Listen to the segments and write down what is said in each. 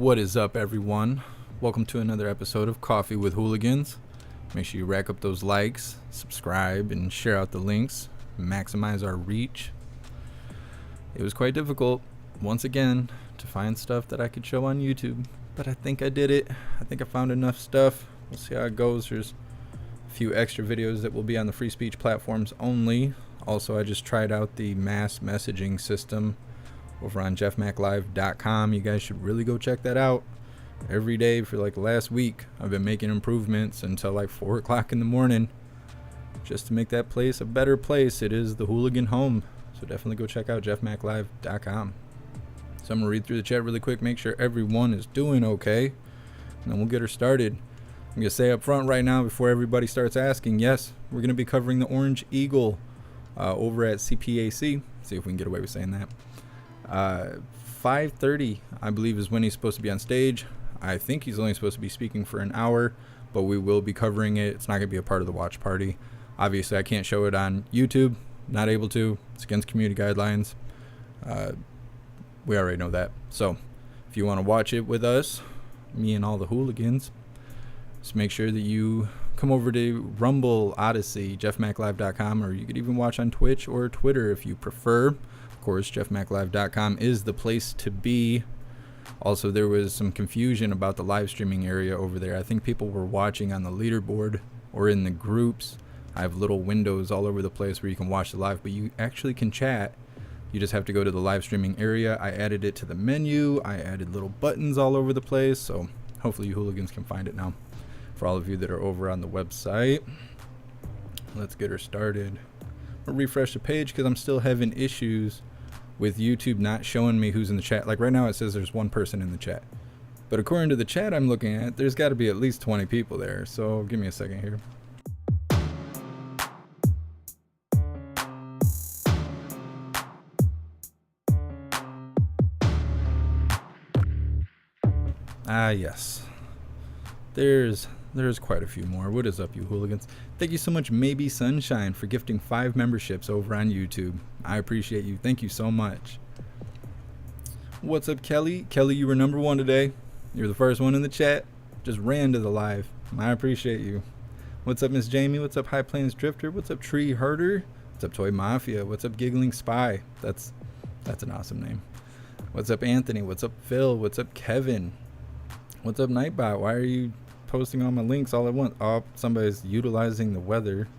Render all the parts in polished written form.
What is up, everyone? Welcome to another episode of Coffee with Hooligans. Make sure you rack up those likes, subscribe, and share out the links. Maximize our reach. It was quite difficult, once again, to find stuff that I could show on YouTube, but I think I did it. I think I found enough stuff. We'll see how it goes. There's a few extra videos that will be on the free speech platforms only. Also, I just tried out the mass messaging system over on jeffmaclive.com. You guys should really go check that out. Every day for like the last week, I've been making improvements until like 4 o'clock in the morning just to make that place a better place. It is the hooligan home. So definitely go check out jeffmaclive.com. So I'm going to read through the chat really quick, make sure everyone is doing okay, and then we'll get her started. I'm going to say up front right now before everybody starts asking, yes, we're going to be covering the Orange Eagle over at CPAC. See if we can get away with saying that. 5:30, I believe, is when he's supposed to be on stage. I think he's only supposed to be speaking for an hour, but we will be covering it. It's not going to be a part of the watch party. Obviously, I can't show it on YouTube. Not able to. It's against community guidelines. We already know that. So if you want to watch it with us, me and all the hooligans, Just make sure that you come over to Rumble, Odyssey, jeffmaclive.com, or you could even watch on Twitch or Twitter if you prefer. Of course, jeffmaclive.com is the place to be. Also, there was some confusion about the live streaming area over there. I think people were watching on the leaderboard or in the groups. I have little windows all over the place where you can watch the live, but you actually can chat. You just have to go to the live streaming area. I added it to the menu. I added little buttons all over the place, so hopefully you hooligans can find it now. For all of you that are over on the website, let's get her started. I'll refresh the page because I'm still having issues with YouTube not showing me who's in the chat. Like right now it says there's one person in the chat, but according to the chat I'm looking at, there's got to be at least 20 people there. So give me a second here. Ah, yes. There's quite a few more. What is up, you hooligans? Thank you so much, Maybe Sunshine, for gifting 5 memberships over on YouTube. I appreciate you. Thank you so much. What's up, Kelly? Kelly, you were number 1 today. You're the first one in the chat. Just ran to the live. I appreciate you. What's up, Miss Jamie? What's up, High Plains Drifter? What's up, Tree Herder? What's up, Toy Mafia? What's up, Giggling Spy? That's an awesome name. What's up, Anthony? What's up, Phil? What's up, Kevin? What's up, Nightbot? Why are you posting all my links all at once? Oh, somebody's utilizing the weather.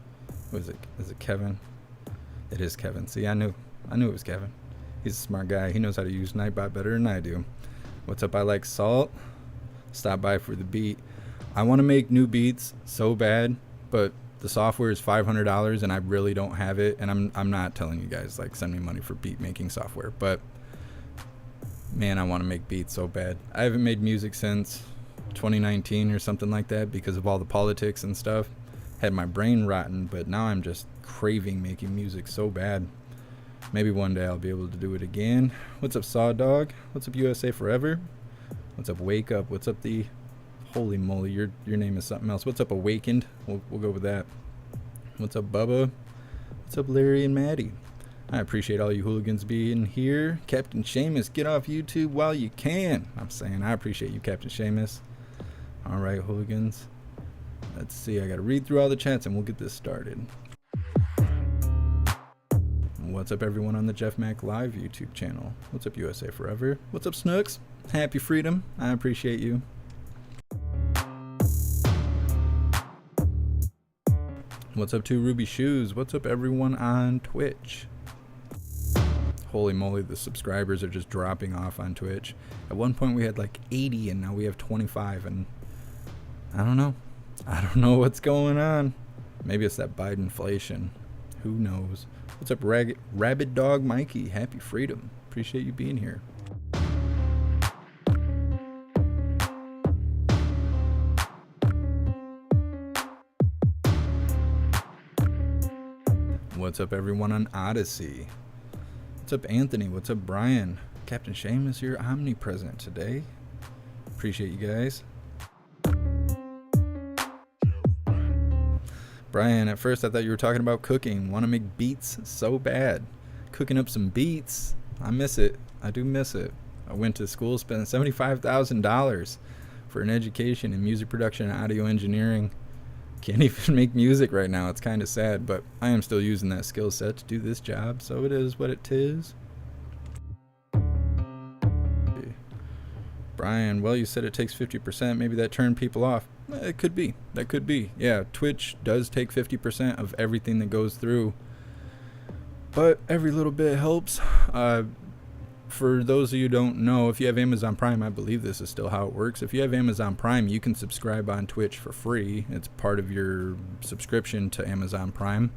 What is it? Is it Kevin? It is Kevin. See, I knew it was Kevin. He's a smart guy. He knows how to use Nightbot better than I do. What's up? I like salt. Stop by for the beat. I want to make new beats so bad, but the software is $500 and I really don't have it. And I'm not telling you guys like send me money for beat making software, but man, I want to make beats so bad. I haven't made music since 2019 or something like that because of all the politics and stuff. Had my brain rotten, but now I'm just craving making music so bad. Maybe one day I'll be able to do it again. What's up, Saw Dog? What's up, USA Forever? What's up, Wake Up? What's up, the holy moly, your name is something else. What's up, Awakened? We'll go with that. What's up, Bubba? What's up, Larry and Maddie? I appreciate all you hooligans being here. Captain Seamus, get off YouTube while you can. I'm saying I appreciate you, Captain Seamus. All right, hooligans. Let's see. I got to read through all the chats and we'll get this started. What's up, everyone on the JeffMAC Live YouTube channel? What's up, USA Forever? What's up, Snooks? Happy Freedom. I appreciate you. What's up to Ruby Shoes? What's up, everyone on Twitch? Holy moly, the subscribers are just dropping off on Twitch. At one point we had like 80 and now we have 25, and I don't know. I don't know what's going on. Maybe it's that Bidenflation. Who knows? What's up, Rabid Dog Mikey? Happy Freedom. Appreciate you being here. What's up, everyone on Odyssey? What's up, Anthony? What's up, Brian? Captain Seamus, you're omnipresent today. Appreciate you guys. Brian, at first I thought you were talking about cooking. Want to make beats so bad. Cooking up some beats. I miss it. I do miss it. I went to school, spent $75,000 for an education in music production and audio engineering. Can't even make music right now. It's kind of sad, but I am still using that skill set to do this job, so it is what it is. Brian, well, you said it takes 50%. Maybe that turned people off. It could be. That could be. Yeah, Twitch does take 50% of everything that goes through, but every little bit helps. For those of you who don't know, if you have Amazon Prime, I believe this is still how it works. If you have Amazon Prime, you can subscribe on Twitch for free. It's part of your subscription to Amazon Prime.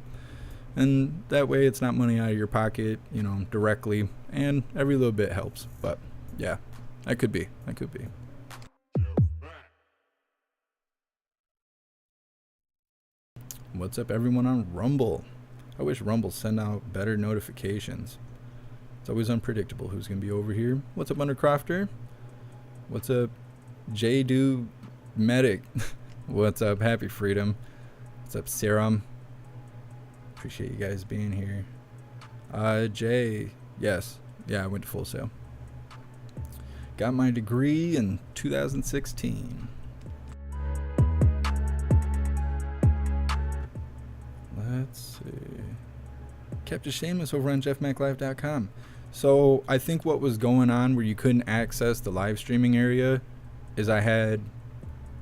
And that way it's not money out of your pocket, you know, directly. And every little bit helps. But yeah, that could be. That could be. What's up, everyone on Rumble? I wish Rumble sent out better notifications. It's always unpredictable who's going to be over here. What's up, Undercrofter? What's up, J-Do Medic? What's up, Happy Freedom? What's up, Serum? Appreciate you guys being here. Jay, yes. Yeah, I went to Full Sail. Got my degree in 2016. Let's see. Captain Shameless over on jeffmaclive.com. So I think what was going on where you couldn't access the live streaming area is I had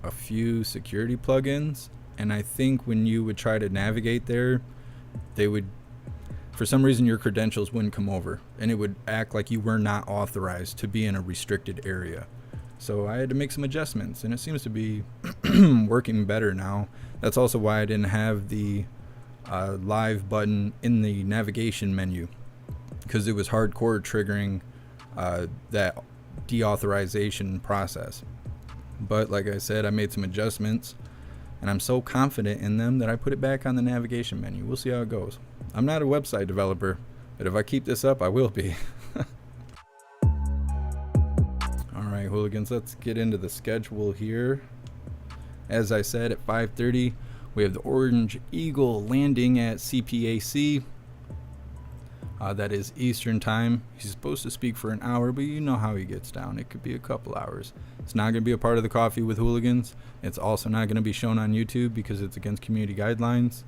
a few security plugins, and I think when you would try to navigate there, they would, for some reason, your credentials wouldn't come over, and it would act like you were not authorized to be in a restricted area. So I had to make some adjustments, and it seems to be working better now. That's also why I didn't have the live button in the navigation menu, because it was hardcore triggering that deauthorization process. But like I said, I made some adjustments, and I'm so confident in them that I put it back on the navigation menu. We'll see how it goes. I'm not a website developer, but if I keep this up, I will be. All right, hooligans, let's get into the schedule here. As I said, at 5:30, we have the Orange Eagle landing at CPAC. That is Eastern time. He's supposed to speak for an hour, but you know how he gets down. It could be a couple hours. It's not going to be a part of the Coffee with Hooligans. It's also not going to be shown on YouTube because it's against community guidelines.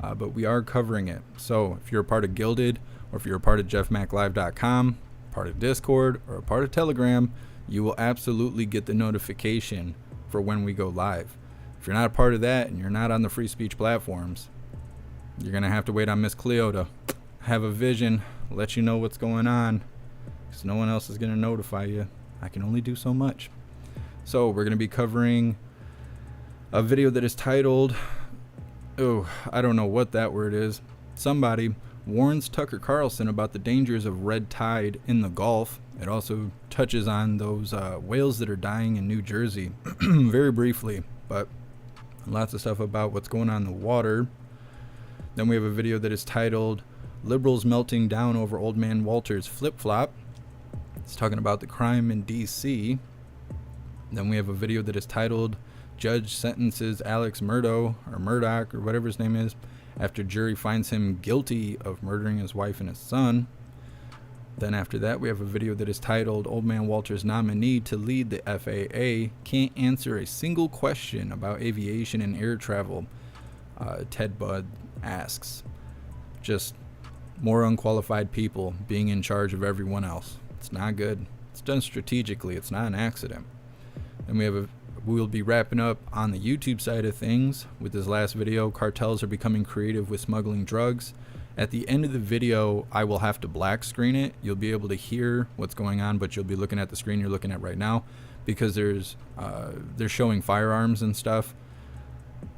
But we are covering it. So if you're a part of Gilded, or if you're a part of jeffmaclive.com, part of Discord, or a part of Telegram, you will absolutely get the notification for when we go live. If you're not a part of that and you're not on the free speech platforms, you're going to have to wait on Miss Cleo to have a vision, let you know what's going on, because no one else is going to notify you. I can only do so much. So we're going to be covering a video that is titled, I don't know what that word is. Somebody warns Tucker Carlson about the dangers of red tide in the Gulf. It also touches on those whales that are dying in New Jersey very briefly, but lots of stuff about what's going on in the water. Then we have a video that is titled Liberals Melting Down Over Old Man Walter's Flip-Flop. It's talking about the crime in D.C. Then we have a video that is titled Judge Sentences Alex Murdaugh, or Murdaugh, or whatever his name is, after jury finds him guilty of murdering his wife and his son. Then after that, we have a video that is titled Old Man Walter's nominee to lead the FAA can't answer a single question about aviation and air travel. Ted Budd asks. Just more unqualified people being in charge of everyone else. It's not good. It's done strategically. It's not an accident. Then we'll be wrapping up on the YouTube side of things with this last video. Cartels are becoming creative with smuggling drugs. At the end of the video, I will have to black screen it. You'll be able to hear what's going on, but you'll be looking at the screen you're looking at right now, because they're showing firearms and stuff.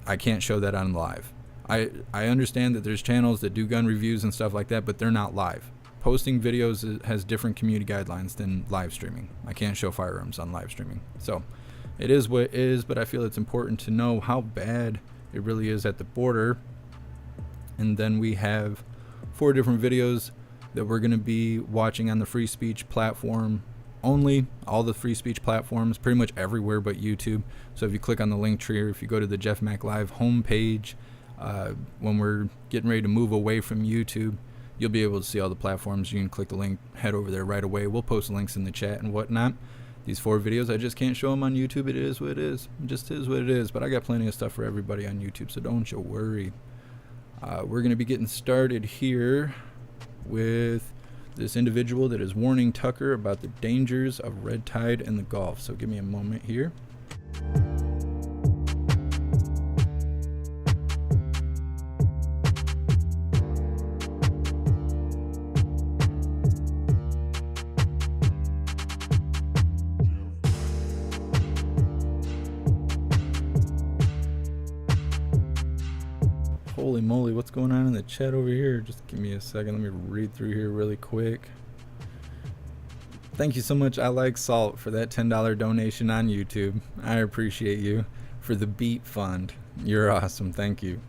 I can't show that on live. I understand that there's channels that do gun reviews and stuff like that, but they're not live. Posting videos has different community guidelines than live streaming. I can't show firearms on live streaming. So it is what it is, but I feel it's important to know how bad it really is at the border. And then we have 4 different videos that we're going to be watching on the free speech platform only. All the free speech platforms, pretty much everywhere but YouTube. So if you click on the link tree, or if you go to the JeffMAC Live homepage, when we're getting ready to move away from YouTube, you'll be able to see all the platforms. You can click the link, head over there right away. We'll post links in the chat and whatnot. These 4 videos, I just can't show them on YouTube. It is what it is. It just is what it is. But I got plenty of stuff for everybody on YouTube, so don't you worry. We're going to be getting started here with this individual that is warning Tucker about the dangers of red tide in the Gulf. So give me a moment here. Holy moly, what's going on in the chat over here? Just give me a second. Let me read through here really quick. Thank you so much, I Like Salt, for that $10 donation on YouTube. I appreciate you. For the Beat Fund. You're awesome. Thank you.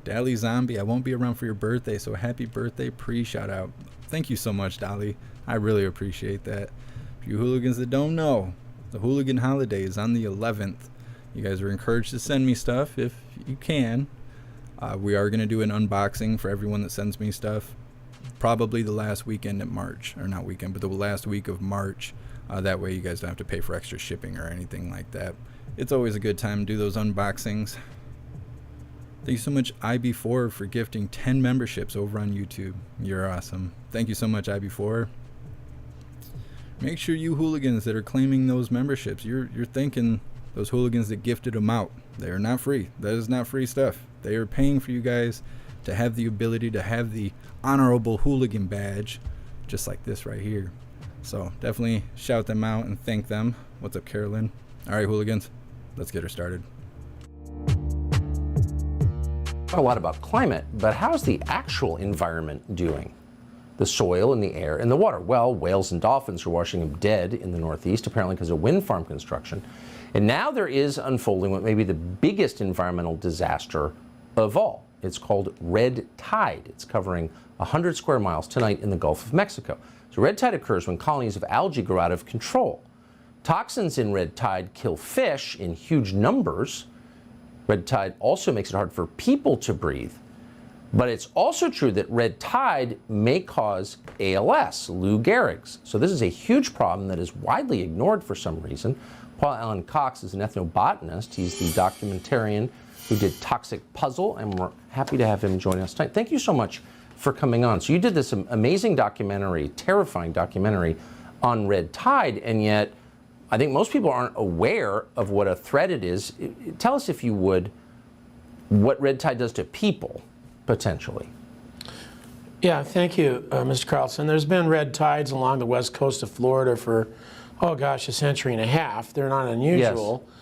Dally Zombie, I won't be around for your birthday, so happy birthday pre-shout out. Thank you so much, Dolly. I really appreciate that. For you hooligans that don't know, the Hooligan holiday is on the 11th. You guys are encouraged to send me stuff if you can. We are going to do an unboxing for everyone that sends me stuff. Probably the last weekend in March. Or not weekend, but the last week of March. That way you guys don't have to pay for extra shipping or anything like that. It's always a good time to do those unboxings. Thank you so much, IB4, for gifting 10 memberships over on YouTube. You're awesome. Thank you so much, IB4. Make sure you hooligans that are claiming those memberships, you're thanking those hooligans that gifted them out. They are not free. That is not free stuff. They are paying for you guys to have the ability to have the honorable hooligan badge, just like this right here. So definitely shout them out and thank them. What's up, Carolyn? All right, hooligans, let's get her started. A lot about climate, but how's the actual environment doing? The soil and the air and the water. Well, whales and dolphins are washing up dead in the Northeast, apparently because of wind farm construction. And now there is unfolding what may be the biggest environmental disaster of all. It's called red tide. It's covering 100 square miles tonight in the Gulf of Mexico. So red tide occurs when colonies of algae grow out of control. Toxins in red tide kill fish in huge numbers. Red tide also makes it hard for people to breathe. But it's also true that red tide may cause ALS, Lou Gehrig's. So this is a huge problem that is widely ignored for some reason. Paul Alan Cox is an ethnobotanist. He's the documentarian who did Toxic Puzzle, and we're happy to have him join us tonight. Thank you so much for coming on. So you did this amazing documentary, terrifying documentary on red tide, and yet I think most people aren't aware of what a threat it is. Tell us, if you would, what red tide does to people, potentially. Yeah, thank you, Mr. Carlson. There's been red tides along the west coast of Florida for, oh gosh, a century and a half. They're not unusual. Yes.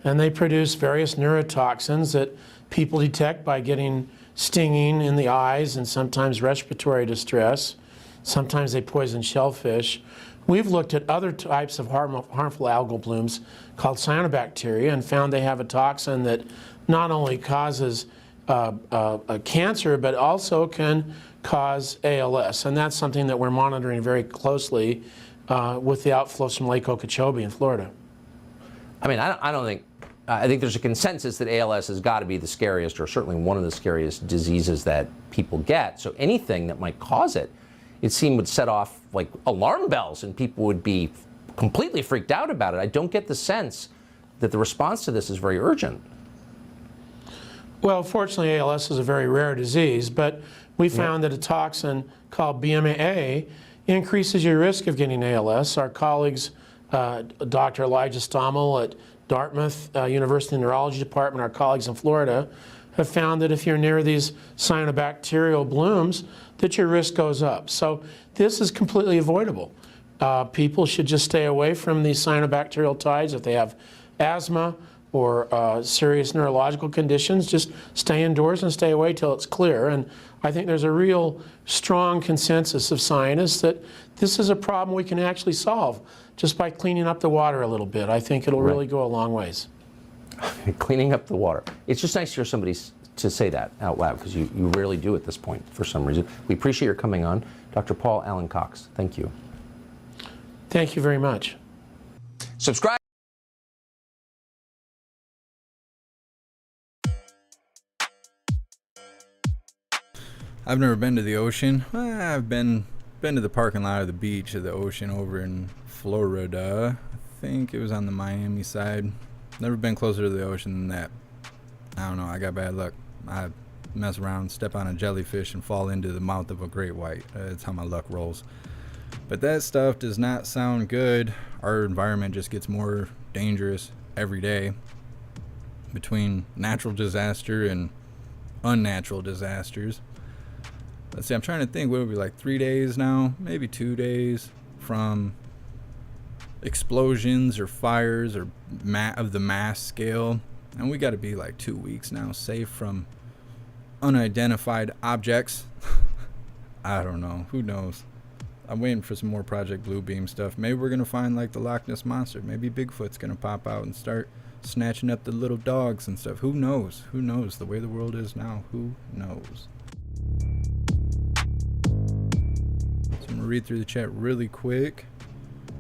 And they produce various neurotoxins that people detect by getting stinging in the eyes and sometimes respiratory distress. Sometimes they poison shellfish. We've looked at other types of harmful algal blooms called cyanobacteria and found they have a toxin that not only causes a cancer, but also can cause ALS. And that's something that we're monitoring very closely with the outflows from Lake Okeechobee in Florida. I mean, I think there's a consensus that ALS has got to be the scariest, or certainly one of the scariest diseases that people get. So anything that might cause it, it seemed would set off like alarm bells and people would be completely freaked out about it. I don't get the sense that the response to this is very urgent. Well, fortunately, ALS is a very rare disease, but we found that a toxin called BMAA increases your risk of getting ALS. Our colleagues, Dr. Elijah Stommel at Dartmouth University Neurology Department, our colleagues in Florida, have found that if you're near these cyanobacterial blooms, that your risk goes up. So this is completely avoidable. People should just stay away from these cyanobacterial tides. If they have asthma or serious neurological conditions, just stay indoors and stay away till it's clear. And I think there's a real strong consensus of scientists that this is a problem we can actually solve just by cleaning up the water a little bit. I think it'll really go a long ways. Cleaning up the water. It's just nice to hear somebody to say that out loud, because you rarely do at this point for some reason. We appreciate your coming on. Dr. Paul Alan Cox, thank you. Thank you very much. Subscribe. I've never been to the ocean. I've been to the parking lot of the beach of the ocean over in Florida. I think it was on the Miami side. Never been closer to the ocean than that. I don't know, I got bad luck. I mess around, step on a jellyfish, and fall into the mouth of a great white. That's how my luck rolls. But that stuff does not sound good. Our environment just gets more dangerous every day. Between natural disaster and unnatural disasters. Let's see, I'm trying to think, what would be like 3 days now? Maybe 2 days from explosions or fires or of the mass scale. And we got to be like 2 weeks now safe from unidentified objects. I don't know. Who knows? I'm waiting for some more Project Bluebeam stuff. Maybe we're going to find like the Loch Ness Monster. Maybe Bigfoot's going to pop out and start snatching up the little dogs and stuff. Who knows? Who knows? The way the world is now, who knows? So I'm going to read through the chat really quick.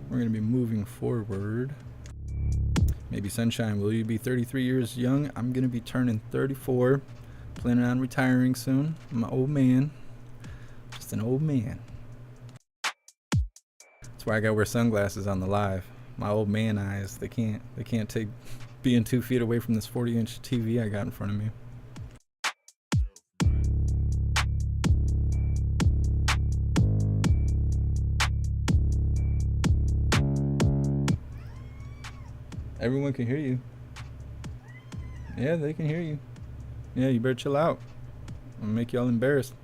We're going to be moving forward. Maybe Sunshine, will you be 33 years young? I'm going to be turning 34. Planning on retiring soon. I'm an old man. Just an old man. That's why I got to wear sunglasses on the live. My old man eyes, they can't take being 2 feet away from this 40-inch TV I got in front of me. Everyone can hear you. Yeah, they can hear you. Yeah, you better chill out. I'm gonna make y'all embarrassed.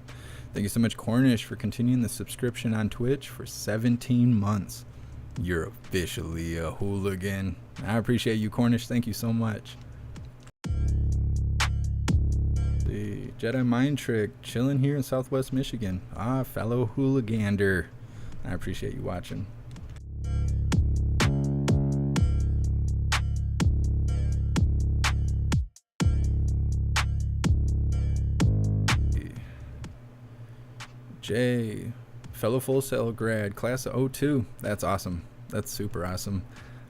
Thank you so much, Cornish, for continuing the subscription on Twitch for 17 months. You're officially a hooligan. I appreciate you, Cornish. Thank you so much. The Jedi Mind Trick, chilling here in Southwest Michigan. Ah, fellow hooligander. I appreciate you watching. Jay, fellow Full Sail grad, class of 02. That's awesome. That's super awesome.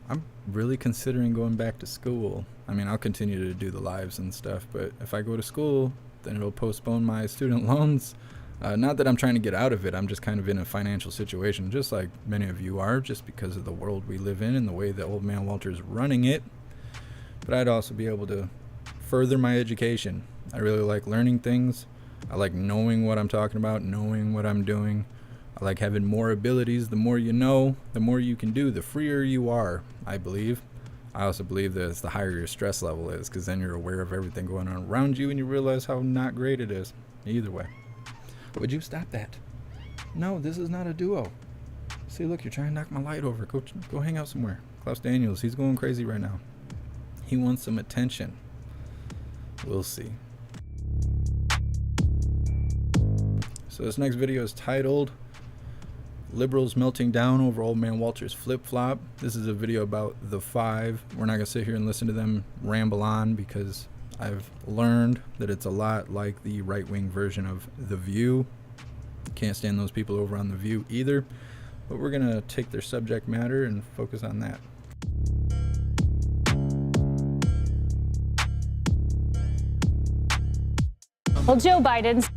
I'm really considering going back to school. I mean, I'll continue to do the lives and stuff, but if I go to school, then it'll postpone my student loans. Not that I'm trying to get out of it. I'm just kind of in a financial situation, just like many of you are, just because of the world we live in and the way that old man Walter's running it. But I'd also be able to further my education. I really like learning things. I like knowing what I'm talking about, knowing what I'm doing. I like having more abilities. The more you know, the more you can do, the freer you are, I believe. I also believe that it's the higher your stress level is, because then you're aware of everything going on around you and you realize how not great it is. Either way. Would you stop that? No, this is not a duo. See, look, you're trying to knock my light over. Go hang out somewhere. Klaus Daniels, he's going crazy right now. He wants some attention. We'll see. So this next video is titled Liberals Melting Down Over Old Man Walter's Flip-Flop. This is a video about the five. We're not going to sit here and listen to them ramble on because I've learned that it's a lot like the right-wing version of The View. Can't stand those people over on The View either. But we're going to take their subject matter and focus on that. Well, Joe Biden's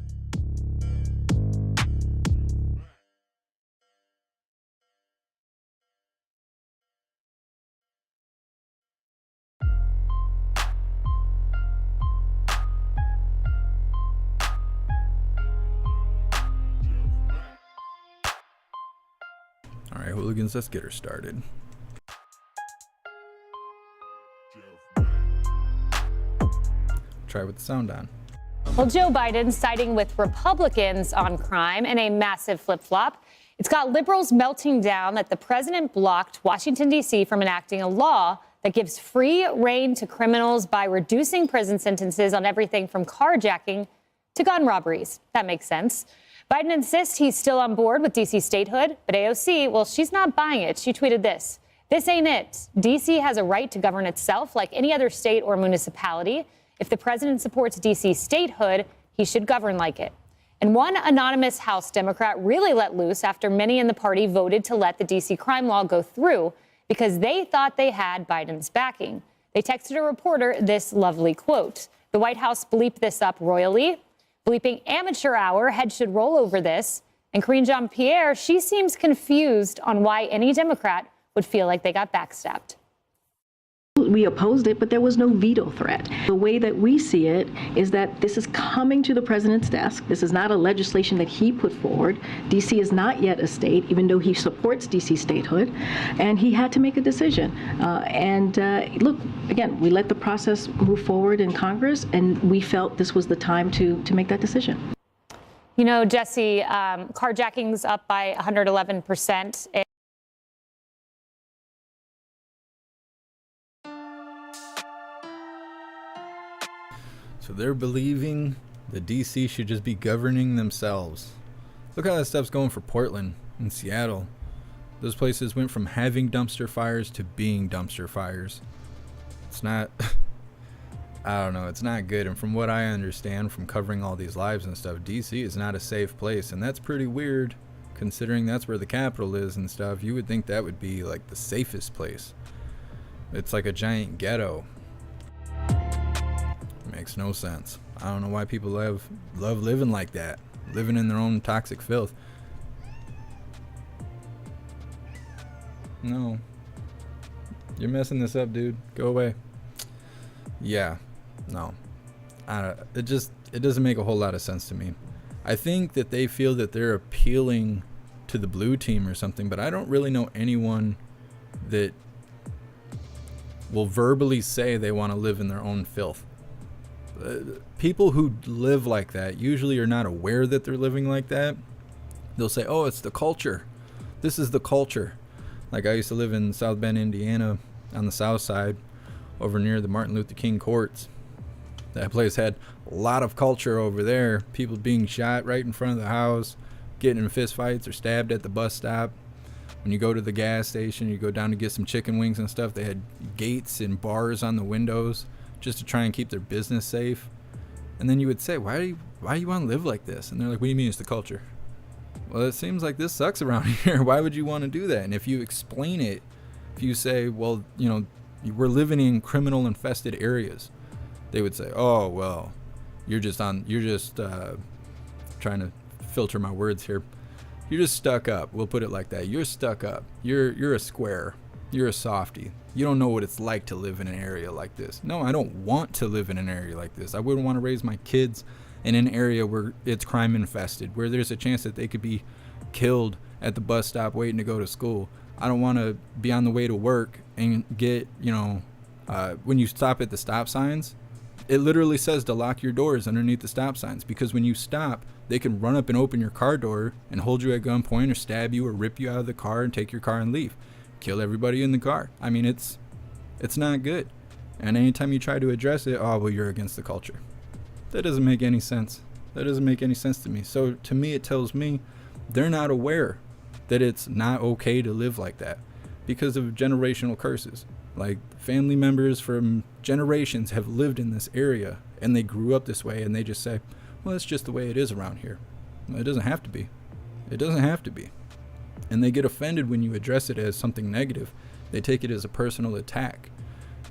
All right, hooligans, let's get her started. Try with the sound on. Well, Joe Biden siding with Republicans on crime in a massive flip-flop. It's got liberals melting down that the president blocked Washington, D.C. from enacting a law that gives free rein to criminals by reducing prison sentences on everything from carjacking to gun robberies. That makes sense. Biden insists he's still on board with D.C. statehood, but AOC, well, she's not buying it. She tweeted this. This ain't it. D.C. has a right to govern itself like any other state or municipality. If the president supports D.C. statehood, he should govern like it. And one anonymous House Democrat really let loose after many in the party voted to let the D.C. crime law go through because they thought they had Biden's backing. They texted a reporter this lovely quote. The White House bleeped this up royally. Bleeping amateur hour, head should roll over this. And Karine Jean-Pierre, she seems confused on why any Democrat would feel like they got backstabbed. We opposed it, but there was no veto threat. The way that we see it is that this is coming to the president's desk. This is not a legislation that he put forward. D.C. is not yet a state, even though he supports D.C. statehood, and he had to make a decision. Look, again, we let the process move forward in Congress, and we felt this was the time to make that decision. You know, Jesse, carjacking's up by 111%. So they're believing the DC should just be governing themselves. Look how that stuff's going for Portland and Seattle. Those places went from having dumpster fires to being dumpster fires. It's not, I don't know, it's not good. And from what I understand from covering all these lives and stuff, DC is not a safe place. And that's pretty weird considering that's where the capital is and stuff. You would think that would be like the safest place. It's like a giant ghetto. Makes no sense. I don't know why people love living like that, living in their own toxic filth. No, you're messing this up, dude. Go away. Yeah, no, it doesn't make a whole lot of sense to me. I think that they feel that they're appealing to the blue team or something, but I don't really know anyone that will verbally say they want to live in their own filth. People who live like that usually are not aware that they're living like that. They'll say, oh, it's the culture. This is the culture. Like I used to live in South Bend, Indiana, on the south side, over near the Martin Luther King courts. That place had a lot of culture over there. People being shot right in front of the house, getting in fist fights or stabbed at the bus stop. When you go to the gas station, you go down to get some chicken wings and stuff, they had gates and bars on the windows just to try and keep their business safe. And then you would say, why do you want to live like this? And they're like, what do you mean it's the culture? Well, it seems like this sucks around here. Why would you want to do that? And if you explain it, if you say, well, you know, we're living in criminal infested areas, they would say, oh, well, you're just trying to filter my words here. You're just stuck up. We'll put it like that. You're stuck up. You're a square. You're a softie. You don't know what it's like to live in an area like this. No, I don't want to live in an area like this. I wouldn't want to raise my kids in an area where it's crime infested, where there's a chance that they could be killed at the bus stop waiting to go to school. I don't want to be on the way to work and get, when you stop at the stop signs, it literally says to lock your doors underneath the stop signs, because when you stop, they can run up and open your car door and hold you at gunpoint or stab you or rip you out of the car and take your car and leave. Kill everybody in the car. I mean, it's not good. And anytime you try to address it, oh, well, you're against the culture. That doesn't make any sense. That doesn't make any sense to me. So to me, it tells me they're not aware that it's not okay to live like that because of generational curses. Like family members from generations have lived in this area and they grew up this way, and they just say, well, it's just the way it is around here. Well, it doesn't have to be. It doesn't have to be. And they get offended when you address it as something negative. They take it as a personal attack.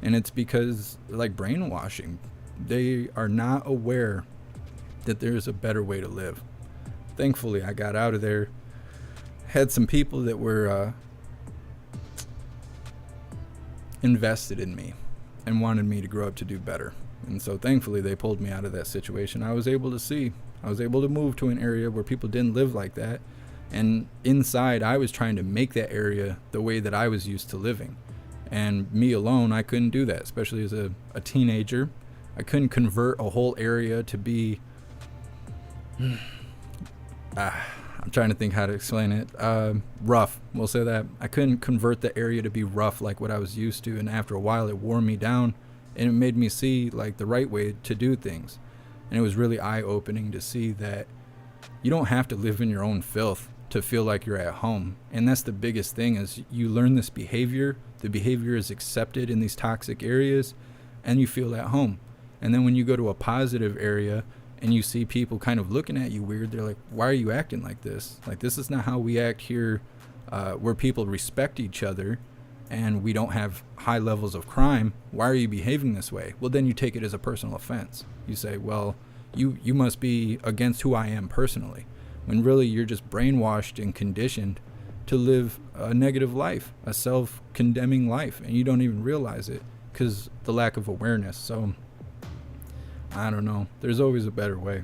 And it's because, like brainwashing, they are not aware that there's a better way to live. Thankfully, I got out of there. Had some people that were invested in me and wanted me to grow up to do better. And so thankfully, they pulled me out of that situation. I was able to move to an area where people didn't live like that. And inside, I was trying to make that area the way that I was used to living. And me alone, I couldn't do that, especially as a teenager. I couldn't convert a whole area to be... I'm trying to think how to explain it. Rough, we'll say that. I couldn't convert the area to be rough like what I was used to. And after a while, it wore me down. And it made me see like the right way to do things. And it was really eye-opening to see that you don't have to live in your own filth to feel like you're at home. And that's the biggest thing, is you learn this behavior. The behavior is accepted in these toxic areas, and you feel at home. And then when you go to a positive area and you see people kind of looking at you weird, they're like, why are you acting like this? Like, this is not how we act here, where people respect each other and we don't have high levels of crime. Why are you behaving this way? Well, then you take it as a personal offense. You say, well, you must be against who I am personally, when really you're just brainwashed and conditioned to live a negative life, a self-condemning life, and you don't even realize it because the lack of awareness. So I don't know. There's always a better way.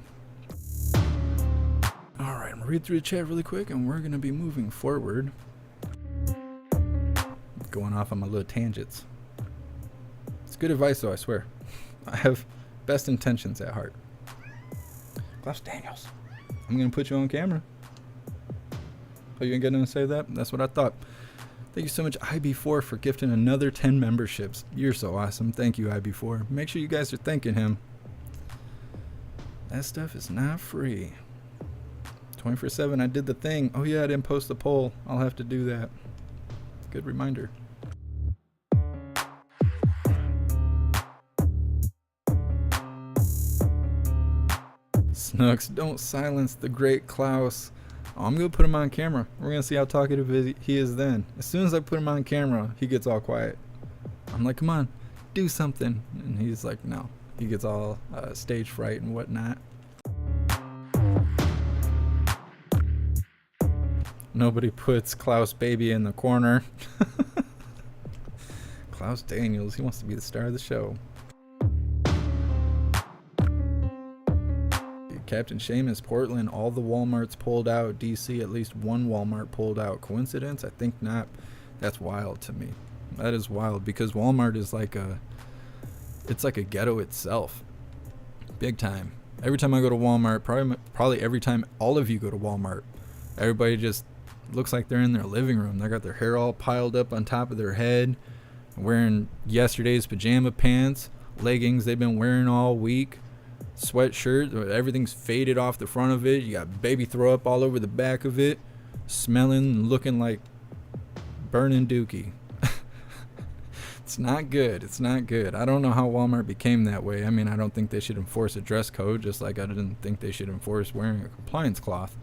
All right, I'm gonna read through the chat really quick, and we're gonna be moving forward. Going off on my little tangents. It's good advice, though, I swear. I have best intentions at heart. Klaus Daniels, I'm gonna put you on camera. Oh, you ain't gonna say that? That's what I thought. Thank you so much, IB4, for gifting another 10 memberships. You're so awesome. Thank you, IB4. Make sure you guys are thanking him. That stuff is not free. 24/7, I did the thing. Oh yeah, I didn't post the poll. I'll have to do that. Good reminder. Snooks, don't silence the great Klaus. Oh, I'm gonna put him on camera. We're gonna see how talkative he is then. As soon as I put him on camera, he gets all quiet. I'm like, come on, do something. And he's like, no. He gets all stage fright and whatnot. Nobody puts Klaus Baby in the corner. Klaus Daniels, he wants to be the star of the show. Captain Seamus, Portland, all the Walmarts pulled out. DC, at least one Walmart pulled out. Coincidence? I think not. That's wild to me. That is wild, because Walmart is like it's like a ghetto itself. Big time. Every time I go to Walmart, probably every time all of you go to Walmart, everybody just looks like they're in their living room. They got their hair all piled up on top of their head, wearing yesterday's pajama pants, leggings they've been wearing all week, sweatshirt, everything's faded off the front of it. You got baby throw up all over the back of it, smelling and looking like burning dookie. It's not good. It's not good. I don't know how Walmart became that way. I mean, I don't think they should enforce a dress code, just like I didn't think they should enforce wearing a compliance cloth.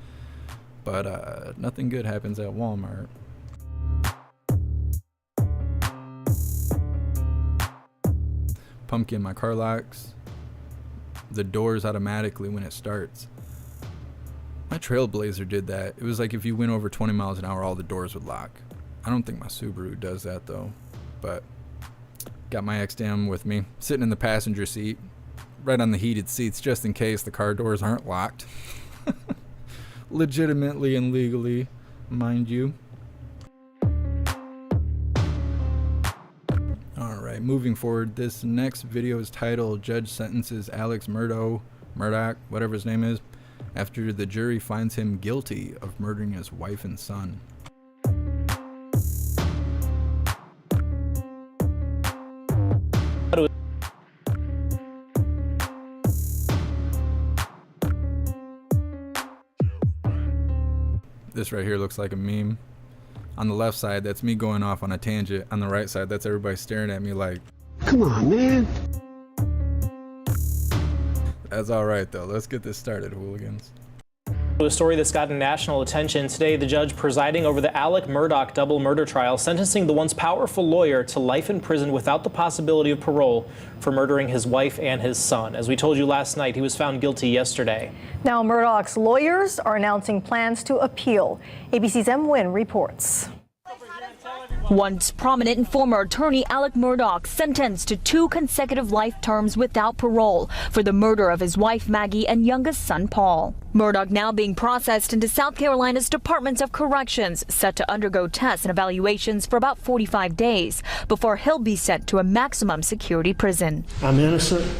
But nothing good happens at Walmart. Pumpkin, my car locks the doors automatically when it starts. My Trailblazer did that. It was like if you went over 20 miles an hour, all the doors would lock. I don't think my Subaru does that though. But got my X-Dam with me, sitting in the passenger seat, right on the heated seats, just in case the car doors aren't locked. Legitimately and legally, mind you. Alright, moving forward, this next video is titled Judge Sentences Alex Murdaugh, whatever his name is, after the jury finds him guilty of murdering his wife and son. This right here looks like a meme. On the left side, that's me going off on a tangent. On the right side, that's everybody staring at me like, come on, man. That's all right, though. Let's get this started, hooligans. A story that's gotten national attention today, the judge presiding over the Alec Murdaugh double murder trial, sentencing the once powerful lawyer to life in prison without the possibility of parole for murdering his wife and his son. As we told you last night, he was found guilty yesterday. Now Murdaugh's lawyers are announcing plans to appeal. ABC's M. Nguyen reports. Once prominent and former attorney Alec Murdaugh sentenced to 2 consecutive life terms without parole for the murder of his wife Maggie and youngest son Paul. Murdaugh now being processed into South Carolina's Departments of Corrections, set to undergo tests and evaluations for about 45 days before he'll be sent to a maximum security prison. I'm innocent.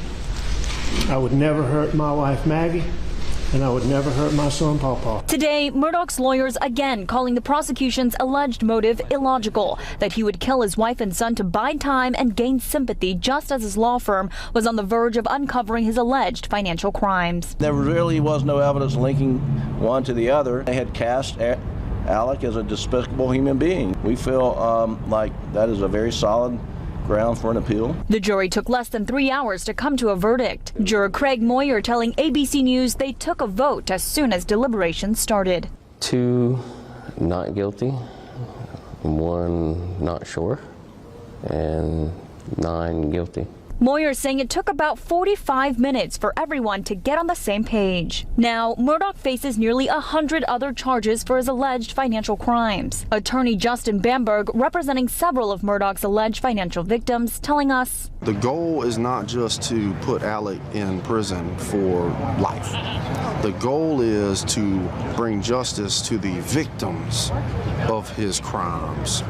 I would never hurt my wife Maggie, and I would never hurt my son Paul. Today, Murdaugh's lawyers again calling the prosecution's alleged motive illogical, that he would kill his wife and son to buy time and gain sympathy, just as his law firm was on the verge of uncovering his alleged financial crimes. There really was no evidence linking one to the other. They had cast Alec as a despicable human being. We feel like that is a very solid ground for an appeal. The jury took less than 3 hours to come to a verdict. Juror Craig Moyer telling ABC News they took a vote as soon as deliberations started. 2 not guilty, 1 not sure, and 9 guilty. Moyer saying it took about 45 minutes for everyone to get on the same page. Now, Murdaugh faces nearly 100 other charges for his alleged financial crimes. Attorney Justin Bamberg, representing several of Murdaugh's alleged financial victims, telling us, the goal is not just to put Alec in prison for life. The goal is to bring justice to the victims of his crimes.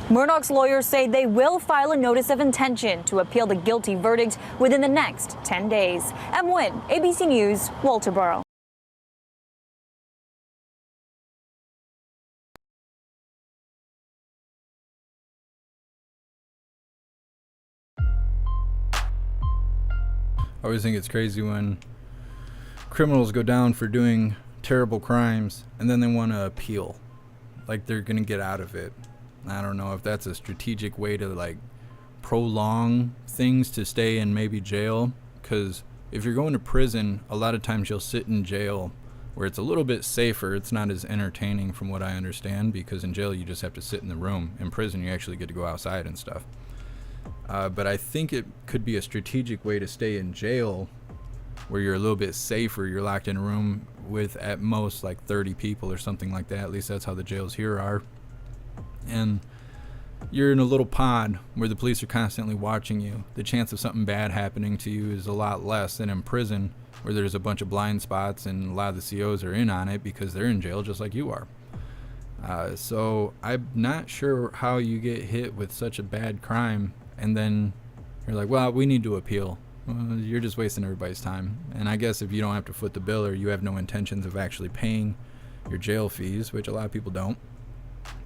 Murdaugh's lawyers say they will file a notice of intention to appeal the guilty verdict within the next 10 days. M. Nguyen, ABC News, Walterboro. I always think it's crazy when criminals go down for doing terrible crimes and then they want to appeal, like they're gonna get out of it. I don't know if that's a strategic way to like prolong things to stay in maybe jail, because if you're going to prison, a lot of times you'll sit in jail where it's a little bit safer. It's not as entertaining from what I understand, because in jail you just have to sit in the room. In prison you actually get to go outside and stuff. But I think it could be a strategic way to stay in jail where you're a little bit safer. You're locked in a room with at most like 30 people or something like that. At least that's how the jails here are. And you're in a little pod where the police are constantly watching you. The chance of something bad happening to you is a lot less than in prison, where there's a bunch of blind spots and a lot of the COs are in on it because they're in jail just like you are. So I'm not sure how you get hit with such a bad crime and then you're like, well, we need to appeal. Well, you're just wasting everybody's time. And I guess if you don't have to foot the bill or you have no intentions of actually paying your jail fees, which a lot of people don't,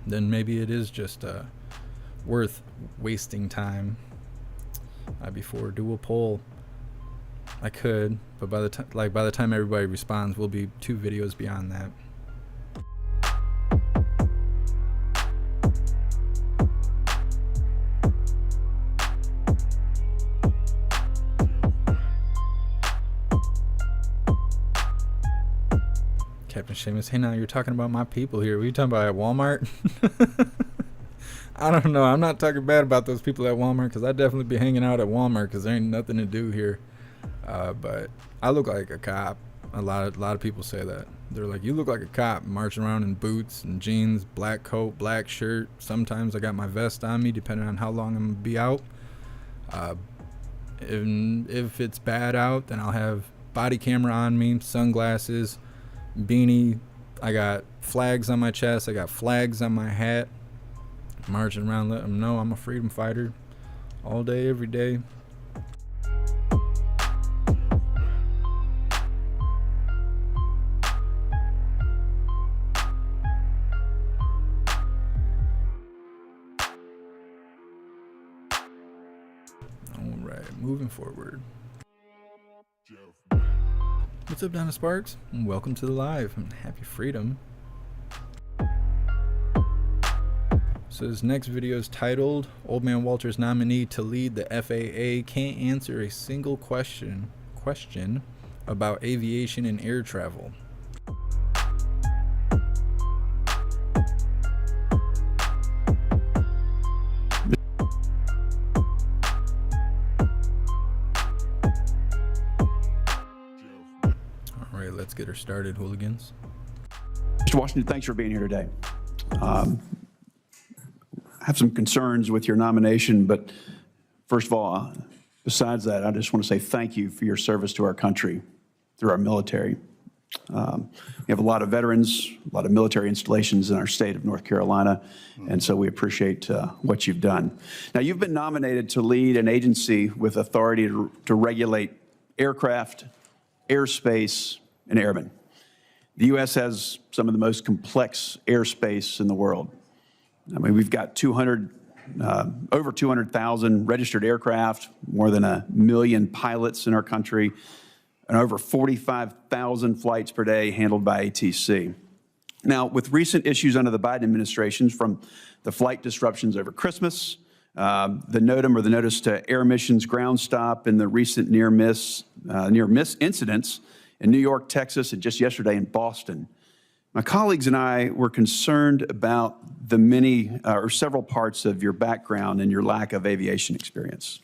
then maybe it is just worth wasting time. Before do a poll, I could, but by the time everybody responds, we'll be 2 videos beyond that. Captain Seamus, hey, now you're talking about my people here. What are you talking about at Walmart? I don't know. I'm not talking bad about those people at Walmart because I'd definitely be hanging out at Walmart because there ain't nothing to do here. But I look like a cop. A lot of people say that. They're like, you look like a cop, marching around in boots and jeans, black coat, black shirt. Sometimes I got my vest on me depending on how long I'm going to be out. If it's bad out, then I'll have body camera on me, sunglasses, beanie. I got flags on my chest. I got flags on my hat. Marching around, letting them know I'm a freedom fighter all day, every day. All right, moving forward. What's up, Donna Sparks? And welcome to the live and happy freedom. So this next video is titled, Old Man Walter's nominee to lead the FAA can't answer a single question about aviation and air travel. All right, let's get her started, hooligans. Mr. Washington, thanks for being here today. I have some concerns with your nomination, but first of all, besides that, I just want to say thank you for your service to our country through our military. We have a lot of veterans, a lot of military installations in our state of North Carolina, and so we appreciate what you've done. Now, you've been nominated to lead an agency with authority to regulate aircraft, airspace, and airmen. The U.S. has some of the most complex airspace in the world. I mean, we've got over 200,000 registered aircraft, more than 1 million pilots in our country, and over 45,000 flights per day handled by ATC. Now, with recent issues under the Biden administration, from the flight disruptions over Christmas, the NOTAM or the Notice to Air Missions ground stop, and the recent near miss incidents in New York, Texas, and just yesterday in Boston, my colleagues and I were concerned about the many or several parts of your background and your lack of aviation experience.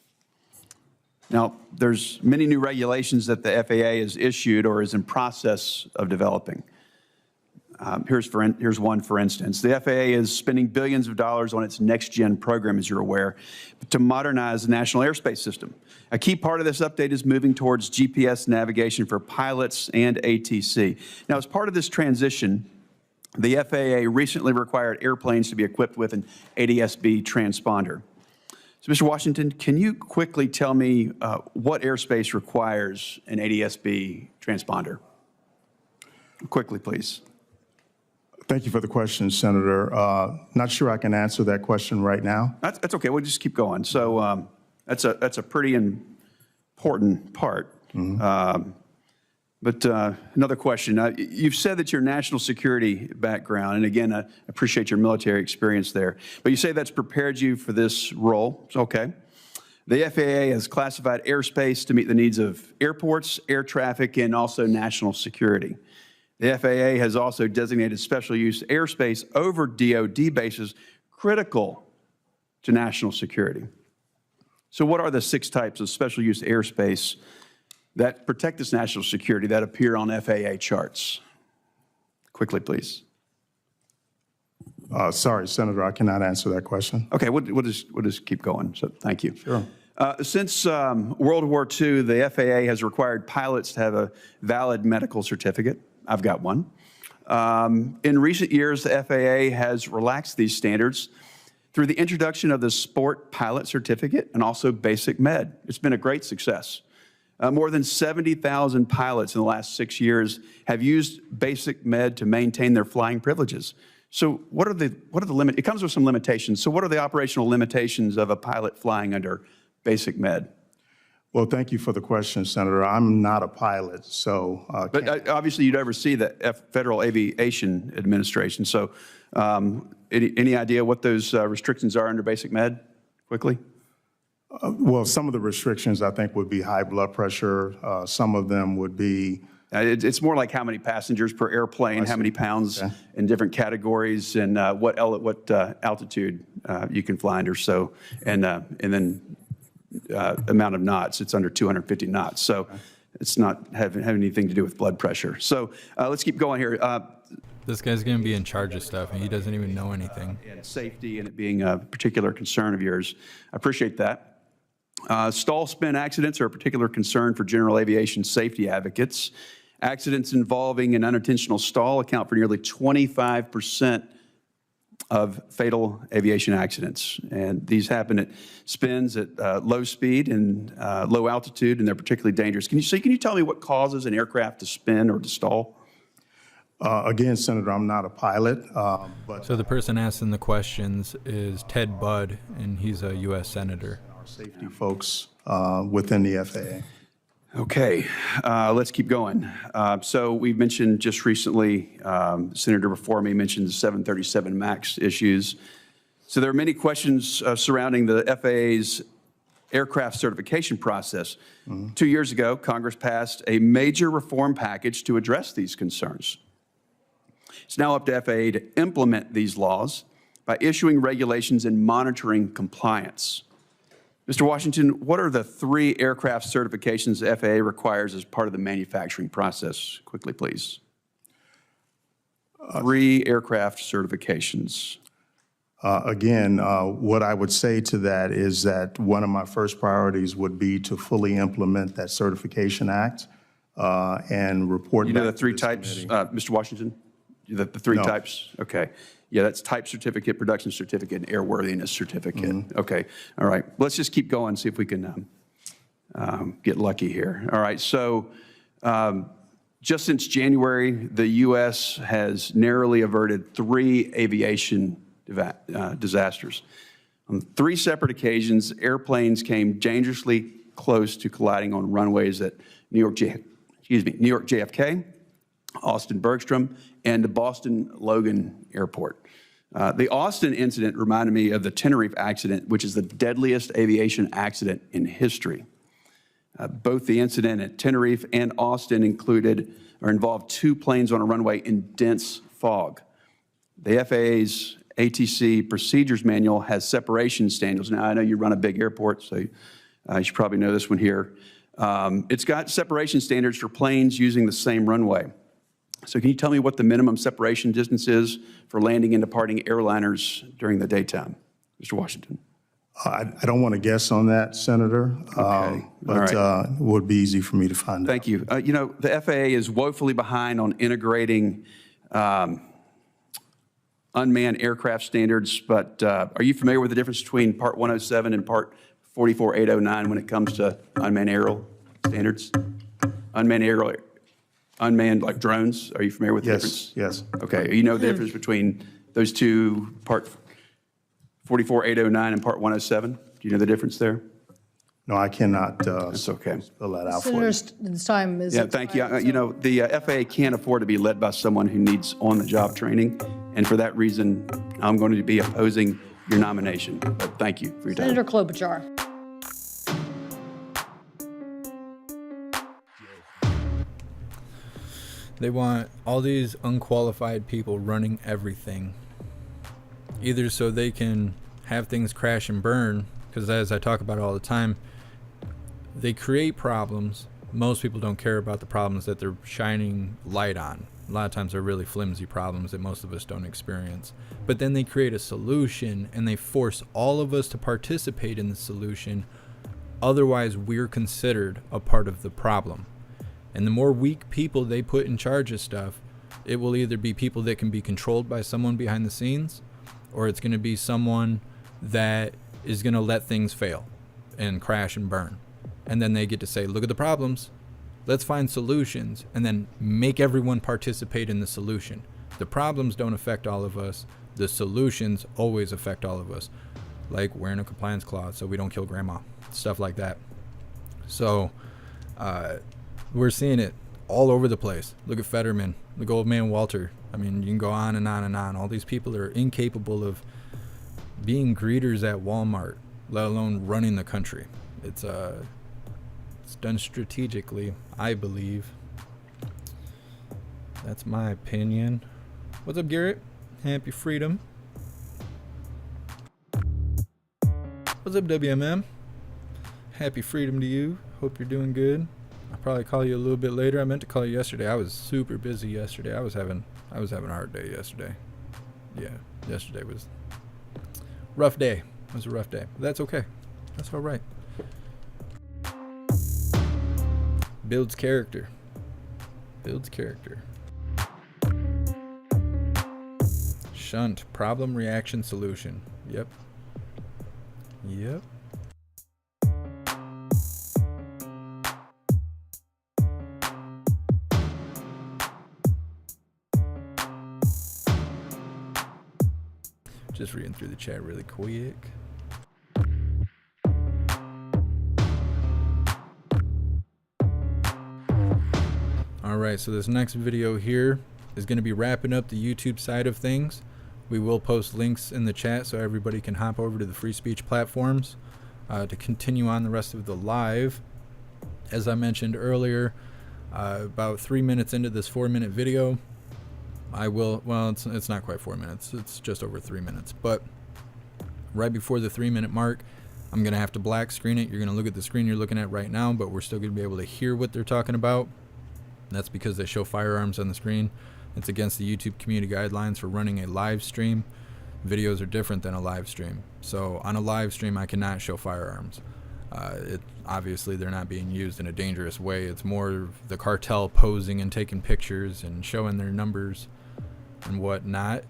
Now, there's many new regulations that the FAA has issued or is in process of developing. Here's one, for instance. The FAA is spending billions of dollars on its next-gen program, as you're aware, to modernize the national airspace system. A key part of this update is moving towards GPS navigation for pilots and ATC. Now, as part of this transition, the FAA recently required airplanes to be equipped with an ADS-B transponder. So, Mr. Washington, can you quickly tell me what airspace requires an ADS-B transponder? Quickly, please. Thank you for the question, Senator. Not sure I can answer that question right now. That's okay. We'll just keep going. So that's a pretty important part. Mm-hmm. But another question. You've said that your national security background, and again, I appreciate your military experience there, but you say that's prepared you for this role. Okay. The FAA has classified airspace to meet the needs of airports, air traffic, and also national security. The FAA has also designated special use airspace over DoD bases critical to national security. So what are the 6 types of special use airspace that protect this national security that appear on FAA charts? Quickly, please. Sorry, Senator, I cannot answer that question. Okay, we'll just keep going. So thank you. Sure. Since World War II, the FAA has required pilots to have a valid medical certificate. I've got one. In recent years, the FAA has relaxed these standards through the introduction of the Sport Pilot Certificate and also Basic Med. It's been a great success. More than 70,000 pilots in the last 6 years have used Basic Med to maintain their flying privileges. So what are the limits? It comes with some limitations. So what are the operational limitations of a pilot flying under Basic Med? Well, thank you for the question, Senator. I'm not a pilot, so. But obviously you'd oversee the Federal Aviation Administration. So any idea what those restrictions are under Basic Med, quickly? Well, some of the restrictions I think would be high blood pressure. Some of them would be. It's more like how many passengers per airplane, how many pounds in different categories, and what altitude you can fly under. So, and then amount of knots. It's under 250 knots. So, it's not having anything to do with blood pressure. So, let's keep going here. This guy's going to be in charge of stuff, and he doesn't even know anything. And safety, and it being a particular concern of yours. I appreciate that. Stall spin accidents are a particular concern for general aviation safety advocates. Accidents involving an unintentional stall account for nearly 25% of fatal aviation accidents. And these happen at spins at low speed and low altitude, and they're particularly dangerous. Can you tell me what causes an aircraft to spin or to stall? Again, Senator, I'm not a pilot. But so the person asking the questions is Ted Budd, and he's a U.S. Senator. Our safety folks within the FAA. Okay, let's keep going. So we mentioned just recently, Senator before me mentioned the 737 MAX issues. So there are many questions surrounding the FAA's aircraft certification process. 2 years ago, Congress passed a major reform package to address these concerns. It's now up to FAA to implement these laws by issuing regulations and monitoring compliance. Mr. Washington, what are the 3 aircraft certifications the FAA requires as part of the manufacturing process? Quickly, please. 3 aircraft certifications. Again, what I would say to that is that one of my first priorities would be to fully implement that Certification Act and report back. You know the 3 types, Mr. Washington? The 3 types? Okay. Yeah, that's type certificate, production certificate, and airworthiness certificate. Okay. All right. Let's just keep going, see if we can get lucky here. All right. So just since January, the U.S. has narrowly averted 3 aviation disasters. On 3 separate occasions, airplanes came dangerously close to colliding on runways at New York JFK, Austin Bergstrom, and the Boston Logan Airport. The Austin incident reminded me of the Tenerife accident, which is the deadliest aviation accident in history. Both the incident at Tenerife and Austin involved 2 planes on a runway in dense fog. The FAA's ATC procedures manual has separation standards. Now, I know you run a big airport, so you should probably know this one here. It's got separation standards for planes using the same runway. So can you tell me what the minimum separation distance is for landing and departing airliners during the daytime, Mr. Washington? I don't want to guess on that, Senator, Okay. but it would be easy for me to find out. Thank you. You know, the FAA is woefully behind on integrating unmanned aircraft standards, but are you familiar with the difference between Part 107 and Part 44809 when it comes to unmanned aerial standards? Unmanned like drones, are you familiar with the difference? Yes. Okay, you know the difference between those 2, Part 44809 and Part 107? Do you know the difference there? No, I cannot That's okay. spell that out for you. Senator's time is. Yeah, thank you. You know, the FAA can't afford to be led by someone who needs on-the-job training, and for that reason, I'm going to be opposing your nomination. But thank you for your time. Senator Klobuchar. They want all these unqualified people running everything, either so they can have things crash and burn, because as I talk about all the time, they create problems. Most people don't care about the problems that they're shining light on. A lot of times they're really flimsy problems that most of us don't experience. But then they create a solution and they force all of us to participate in the solution. Otherwise, we're considered a part of the problem. And the more weak people they put in charge of stuff, it will either be people that can be controlled by someone behind the scenes, or it's going to be someone that is going to let things fail and crash and burn. And then they get to say, look at the problems, let's find solutions, and then make everyone participate in the solution. The problems don't affect all of us. The solutions always affect all of us. Like wearing a compliance clause so we don't kill grandma, stuff like that. So we're seeing it all over the place. Look at Fetterman, look at old man Walter. I mean, you can go on and on and on. All these people are incapable of being greeters at Walmart, let alone running the country. It's done strategically, I believe. That's my opinion. What's up, Garrett? Happy freedom. What's up, WMM? Happy freedom to you. Hope you're doing good. I'll probably call you a little bit later. I meant to call you yesterday. I was super busy yesterday. I was having a hard day yesterday. Yeah, yesterday was rough day. It was a rough day. But that's okay. That's all right. Builds character. Builds character. Shunt. Problem, reaction, solution. Yep. Yep. Just reading through the chat really quick. Alright, so this next video here is going to be wrapping up the YouTube side of things. We will post links in the chat so everybody can hop over to the free speech platforms to continue on the rest of the live. As I mentioned earlier, about 3 minutes into this 4-minute video, I will, well, it's not quite 4 minutes, it's just over 3 minutes, but right before the 3-minute mark, I'm going to have to black screen it. You're going to look at the screen you're looking at right now, but we're still going to be able to hear what they're talking about. That's because they show firearms on the screen. It's against the YouTube community guidelines for running a live stream. Videos are different than a live stream. So on a live stream, I cannot show firearms. Obviously, they're not being used in a dangerous way. It's more the cartel posing and taking pictures and showing their numbers and whatnot.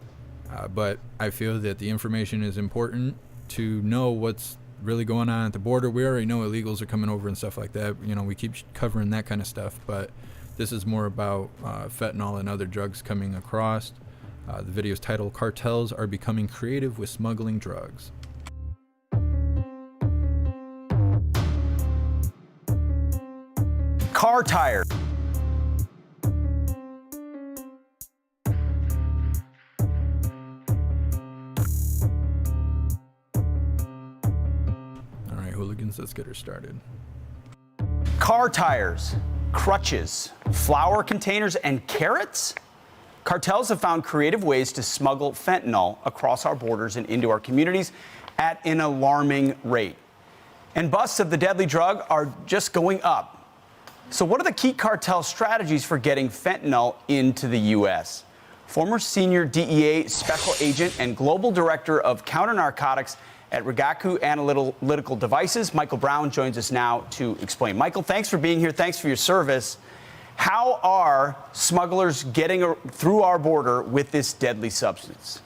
But I feel that the information is important to know what's really going on at the border. We already know illegals are coming over and stuff like that. You know, we keep covering that kind of stuff, but this is more about fentanyl and other drugs coming across. The video's title, Cartels Are Becoming Creative with Smuggling Drugs. Car tire. All right, hooligans, let's get her started. Car tires, crutches, flour containers, and carrots? Cartels have found creative ways to smuggle fentanyl across our borders and into our communities at an alarming rate. And busts of the deadly drug are just going up. So what are the key cartel strategies for getting fentanyl into the U.S.? Former senior DEA special agent and global director of counter-narcotics at Rigaku Analytical Devices, Michael Brown, joins us now to explain. Michael, thanks for being here. Thanks for your service. How are smugglers getting through our border with this deadly substance?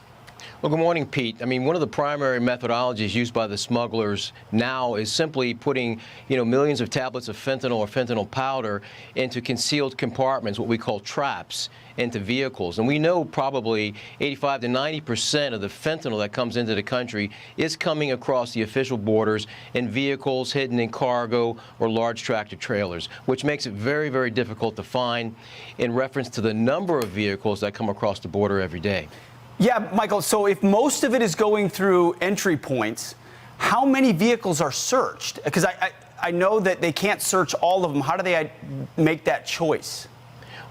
Well, good morning, Pete. I mean, one of the primary methodologies used by the smugglers now is simply putting, millions of tablets of fentanyl or fentanyl powder into concealed compartments, what we call traps, into vehicles. And we know probably 85 to 90% of the fentanyl that comes into the country is coming across the official borders in vehicles hidden in cargo or large tractor trailers, which makes it very, very difficult to find in reference to the number of vehicles that come across the border every day. Yeah, Michael, so if most of it is going through entry points, how many vehicles are searched? Because I know that they can't search all of them. How do they make that choice?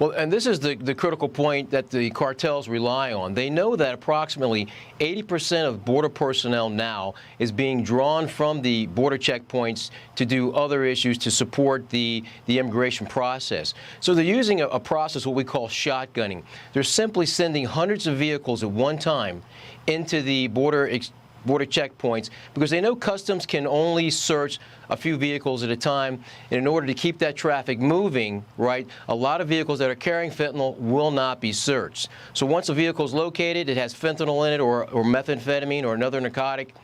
Well, and this is the critical point that the cartels rely on. They know that approximately 80% of border personnel now is being drawn from the border checkpoints to do other issues to support the immigration process. So they're using a process, what we call shotgunning. They're simply sending hundreds of vehicles at one time into the border border checkpoints because they know Customs can only search a few vehicles at a time. And in order to keep that traffic moving, right, a lot of vehicles that are carrying fentanyl will not be searched. So once a vehicle is located, it has fentanyl in it or methamphetamine or another narcotic,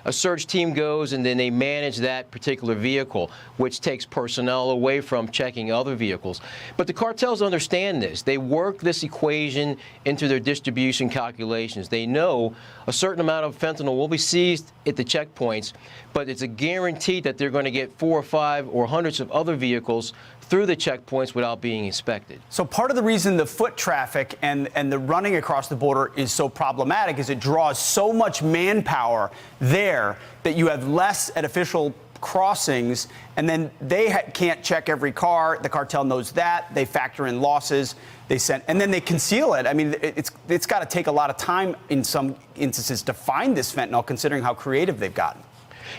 a search team goes and then they manage that particular vehicle, which takes personnel away from checking other vehicles. But the cartels understand this. They work this equation into their distribution calculations. They know a certain amount of fentanyl will be seized at the checkpoints, but it's a guarantee that they're going to get 4 or 5 or hundreds of other vehicles through the checkpoints without being inspected. So part of the reason the foot traffic and the running across the border is so problematic is it draws so much manpower there that you have less at official crossings, and then they can't check every car. The cartel knows that. They factor in losses. And then they conceal it. I mean, it's got to take a lot of time in some instances to find this fentanyl, considering how creative they've gotten.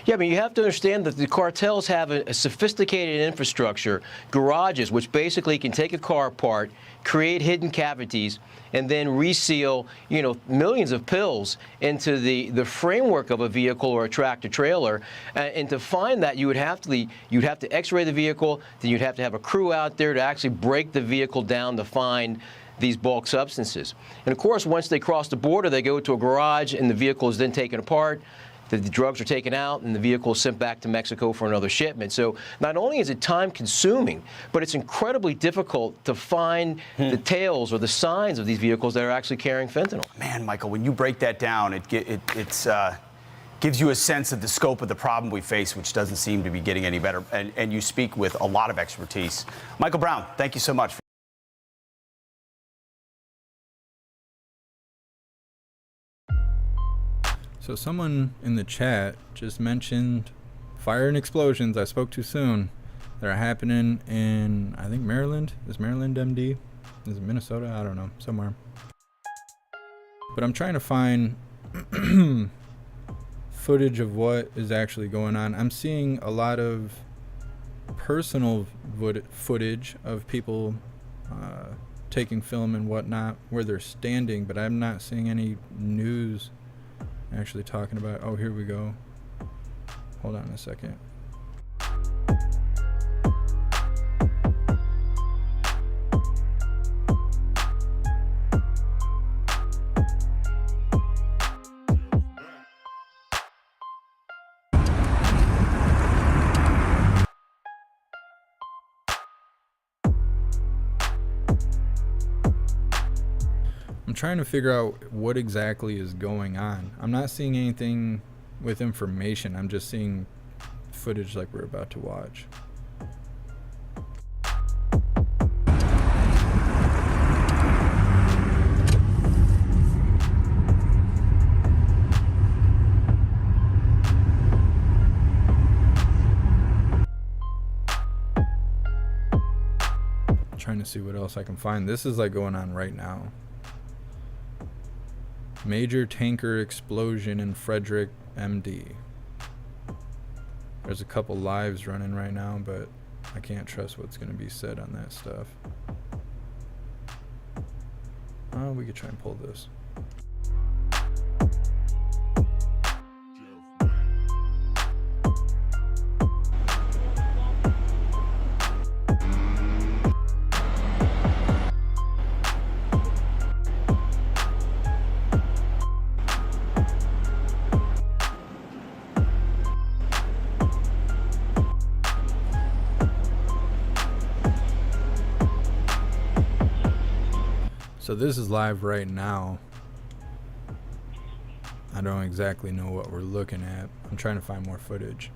Yeah, but you have to understand that the cartels have a sophisticated infrastructure, garages, which basically can take a car apart, create hidden cavities, and then reseal, millions of pills into the framework of a vehicle or a tractor trailer. And to find that, you'd have to X-ray the vehicle, then you'd have to have a crew out there to actually break the vehicle down to find these bulk substances. And of course, once they cross the border, they go to a garage, and the vehicle is then taken apart. The drugs are taken out and the vehicle is sent back to Mexico for another shipment. So not only is it time consuming, but it's incredibly difficult to find the tails or the signs of these vehicles that are actually carrying fentanyl. Man, Michael, when you break that down, it gives you a sense of the scope of the problem we face, which doesn't seem to be getting any better. And you speak with a lot of expertise. Michael Brown, thank you so much. So someone in the chat just mentioned fire and explosions I spoke too soon that are happening in, I think, Maryland. Is Maryland MD? Is it Minnesota? I don't know. Somewhere. But I'm trying to find footage of what is actually going on. I'm seeing a lot of personal footage of people taking film and whatnot where they're standing, but I'm not seeing any news actually talking about. Oh, here we go. Hold on a second. I'm trying to figure out what exactly is going on. I'm not seeing anything with information. I'm just seeing footage like we're about to watch. I'm trying to see what else I can find. This is like going on right now. Major tanker explosion in Frederick, MD. There's a couple lives running right now, but I can't trust what's going to be said on that stuff. Oh, we could try and pull this. So this is live right now. I don't exactly know what we're looking at. I'm trying to find more footage.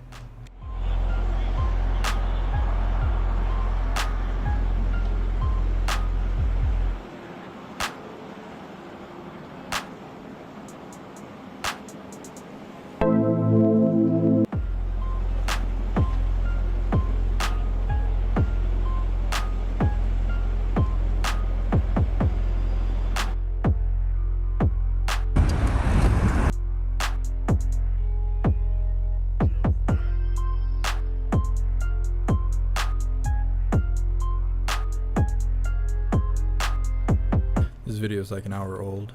This video is like an hour old.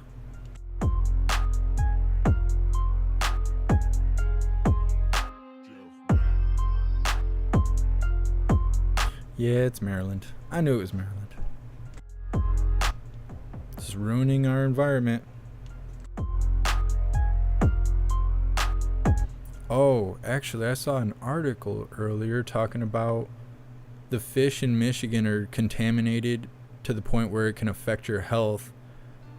Yeah, it's Maryland. I knew it was Maryland. It's ruining our environment. Oh, actually, I saw an article earlier talking about the fish in Michigan are contaminated to the point where it can affect your health.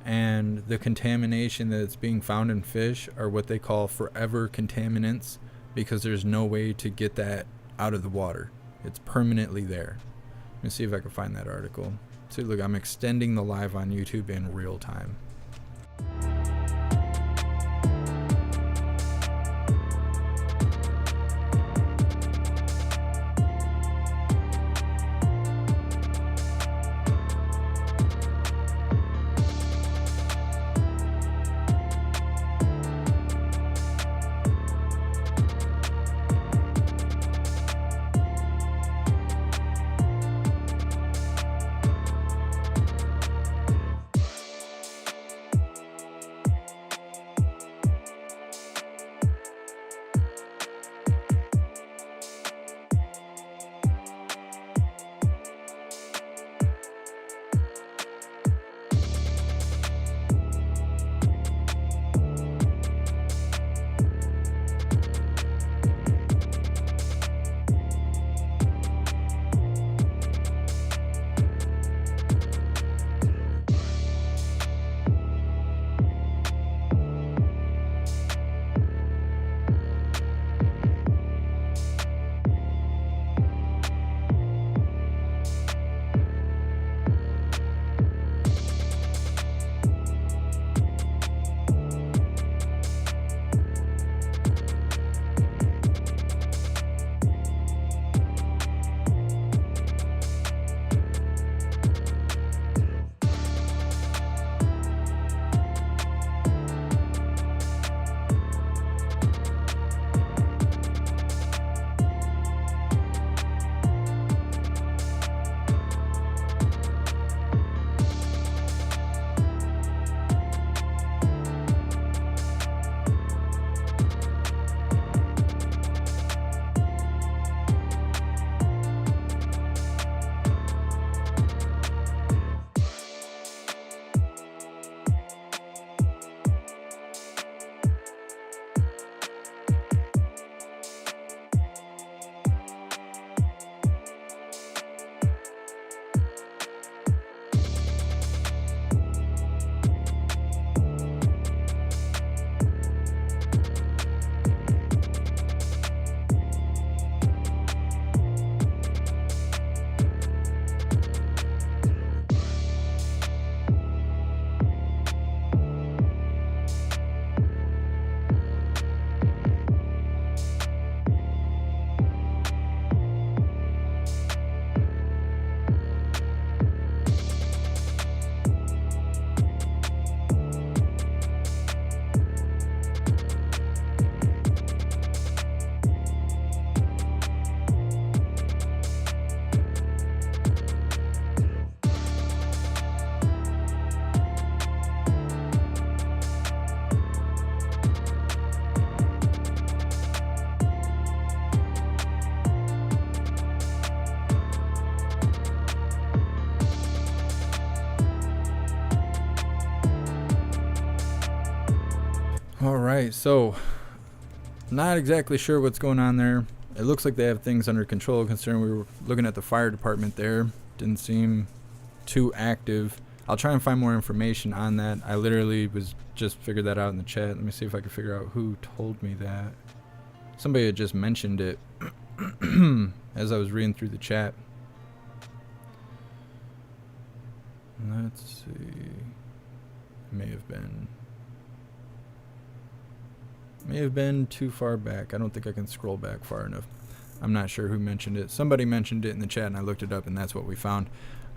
And the contamination that's being found in fish are what they call forever contaminants, because there's no way to get that out of the water. It's permanently there. Let me see if I can find that article. See, look, I'm extending the live on YouTube in real time. All right, so not exactly sure what's going on there. It looks like they have things under control, considering we were looking at the fire department there. Didn't seem too active. I'll try and find more information on that. I literally was just figured that out in the chat. Let me see if I can figure out who told me that. Somebody had just mentioned it as I was reading through the chat. Let's see. May have been too far back. I don't think I can scroll back far enough. I'm not sure who mentioned it. Somebody mentioned it in the chat and I looked it up and that's what we found.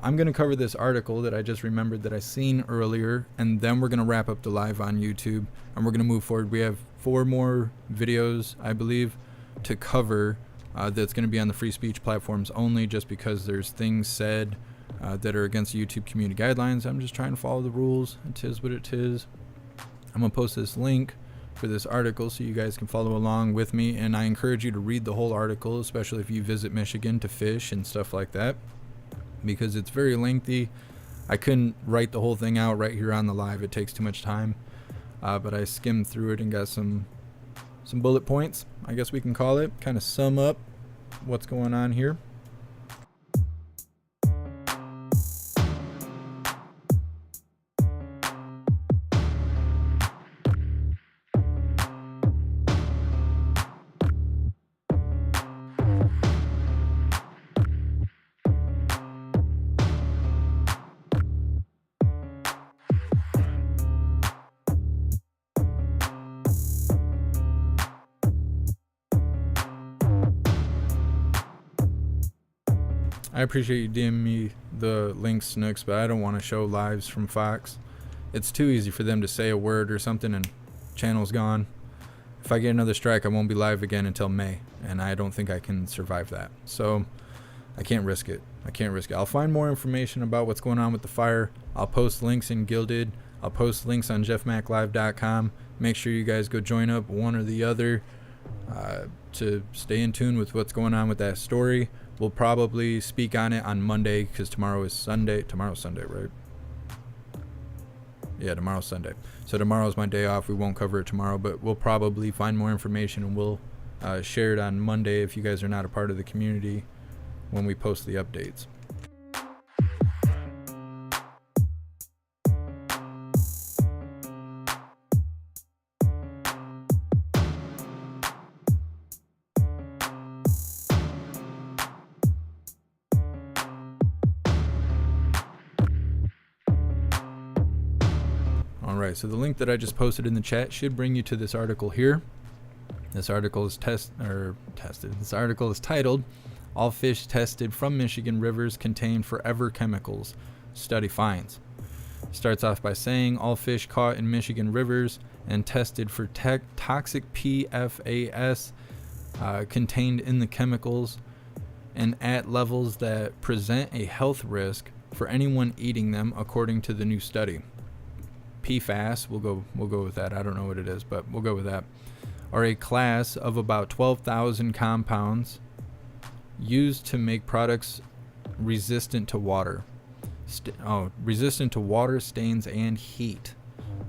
I'm going to cover this article that I just remembered that I seen earlier, and then we're going to wrap up the live on YouTube and we're going to move forward. We have 4 more videos, I believe, to cover that's going to be on the free speech platforms only, just because there's things said that are against YouTube community guidelines. I'm just trying to follow the rules. It is what it is. I'm going to post this link for this article so you guys can follow along with me. And I encourage you to read the whole article, especially if you visit Michigan to fish and stuff like that, because it's very lengthy. I couldn't write the whole thing out right here on the live. It takes too much time. But I skimmed through it and got some bullet points, I guess we can call it, kind of sum up what's going on here. I appreciate you DMing me the links, Snooks, but I don't want to show lives from Fox. It's too easy for them to say a word or something and channel's gone. If I get another strike, I won't be live again until May, and I don't think I can survive that. So I can't risk it. I'll find more information about what's going on with the fire. I'll post links in Gilded. I'll post links on jeffmaclive.com. Make sure you guys go join up one or the other to stay in tune with what's going on with that story. We'll probably speak on it on Monday because tomorrow is Sunday. Tomorrow's Sunday, right? Yeah, tomorrow's Sunday. So tomorrow's my day off. We won't cover it tomorrow, but we'll probably find more information and we'll share it on Monday if you guys are not a part of the community when we post the updates. Alright, so the link that I just posted in the chat should bring you to this article here. This article is This article is titled, "All Fish Tested from Michigan Rivers Contain Forever Chemicals. Study Finds." Starts off by saying all fish caught in Michigan rivers and tested for toxic PFAS contained in the chemicals and at levels that present a health risk for anyone eating them, according to the new study. PFAS, we'll go with that. I don't know what it is, but we'll go with that. Are a class of about 12,000 compounds used to make products resistant to water. Resistant to water, stains, and heat.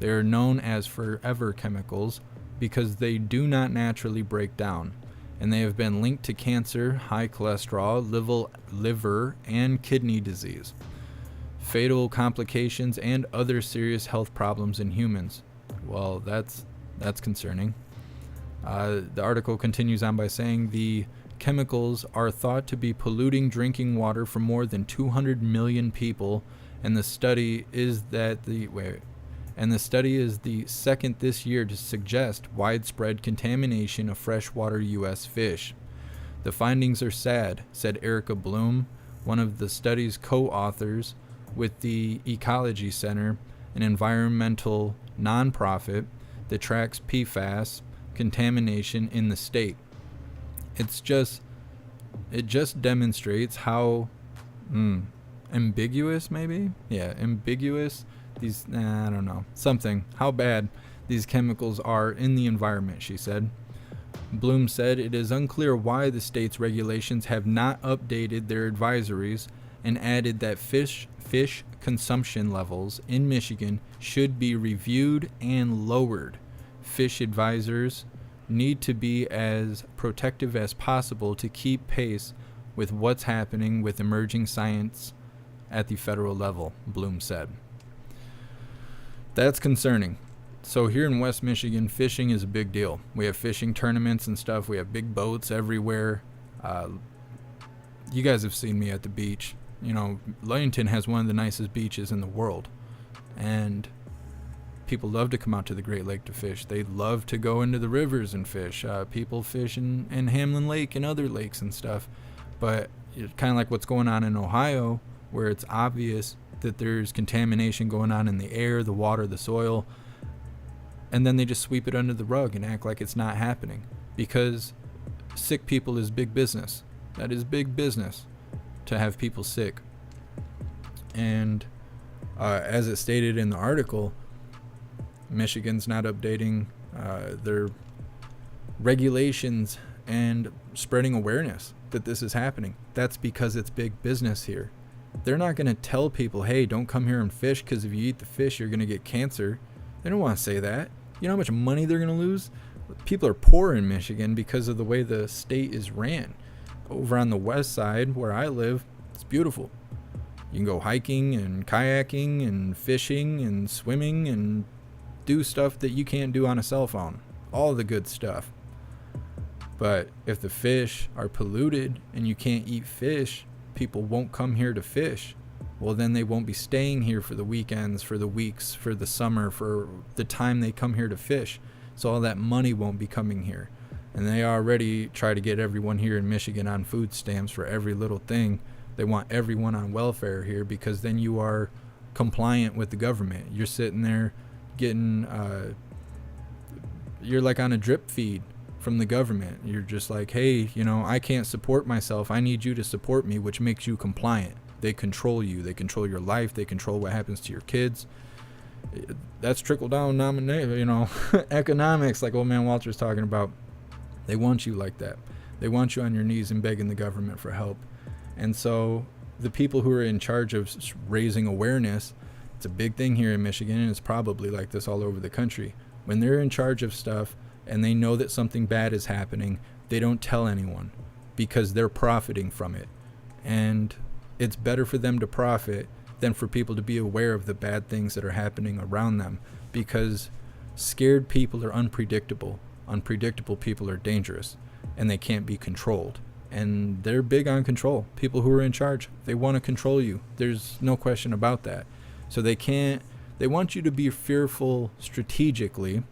They are known as forever chemicals because they do not naturally break down, and they have been linked to cancer, high cholesterol, liver, and kidney disease, fatal complications, and other serious health problems in humans. Well, that's concerning. The article continues on by saying the chemicals are thought to be polluting drinking water for more than 200 million people, and the study is the second this year to suggest widespread contamination of freshwater U.S. fish. The findings are sad, said Erica Bloom, one of the study's co-authors with the Ecology Center, an environmental nonprofit that tracks PFAS contamination in the state. It just demonstrates how ambiguous, maybe? Yeah, ambiguous I don't know, how bad these chemicals are in the environment, she said. Bloom said it is unclear why the state's regulations have not updated their advisories, and added that fish consumption levels in Michigan should be reviewed and lowered. Fish advisors need to be as protective as possible to keep pace with what's happening with emerging science at the federal level, Bloom said. That's concerning. So here in West Michigan, fishing is a big deal. We have fishing tournaments and stuff. We have big boats everywhere. You guys have seen me at the beach. You know, Ludington has one of the nicest beaches in the world, and people love to come out to the Great Lake to fish. They love to go into the rivers and fish. People fish in Hamlin Lake and other lakes and stuff, but it's kind of like what's going on in Ohio, where it's obvious that there's contamination going on in the air, the water, the soil, and then they just sweep it under the rug and act like it's not happening, because sick people is big business. That is big business, to have people sick. And as it stated in the article, Michigan's not updating their regulations and spreading awareness that this is happening. That's because it's big business here. They're not going to tell people, hey, don't come here and fish because if you eat the fish, you're going to get cancer. They don't want to say that. You know how much money they're going to lose? People are poor in Michigan because of the way the state is ran. Over on the west side where I live, it's beautiful. You can go hiking and kayaking and fishing and swimming and do stuff that you can't do on a cell phone. All the good stuff. But if the fish are polluted and you can't eat fish, people won't come here to fish. Well, then they won't be staying here for the weekends, for the weeks, for the summer, for the time they come here to fish. So all that money won't be coming here. And they already try to get everyone here in Michigan on food stamps for every little thing. They want everyone on welfare here because then you are compliant with the government. You're sitting there getting, you're like on a drip feed from the government. You're just like, hey, you know, I can't support myself. I need you to support me, which makes you compliant. They control you. They control your life. They control what happens to your kids. That's trickle down economics, like old man Walter's talking about. They want you like that. They want you on your knees and begging the government for help. And so the people who are in charge of raising awareness, it's a big thing here in Michigan, and it's probably like this all over the country. When they're in charge of stuff and they know that something bad is happening, they don't tell anyone because they're profiting from it. And it's better for them to profit than for people to be aware of the bad things that are happening around them, because scared people are unpredictable. Unpredictable people are dangerous, and they can't be controlled. And they're big on control. People who are in charge, they want to control you. There's no question about that. So they want you to be fearful strategically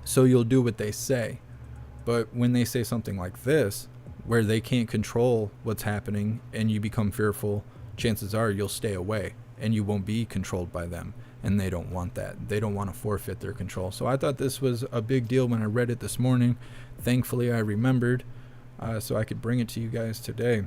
so you'll do what they say. But when they say something like this, where they can't control what's happening and you become fearful, chances are you'll stay away and you won't be controlled by them. And they don't want that. They don't want to forfeit their control. So I thought this was a big deal when I read it this morning. Thankfully, I remembered so I could bring it to you guys today.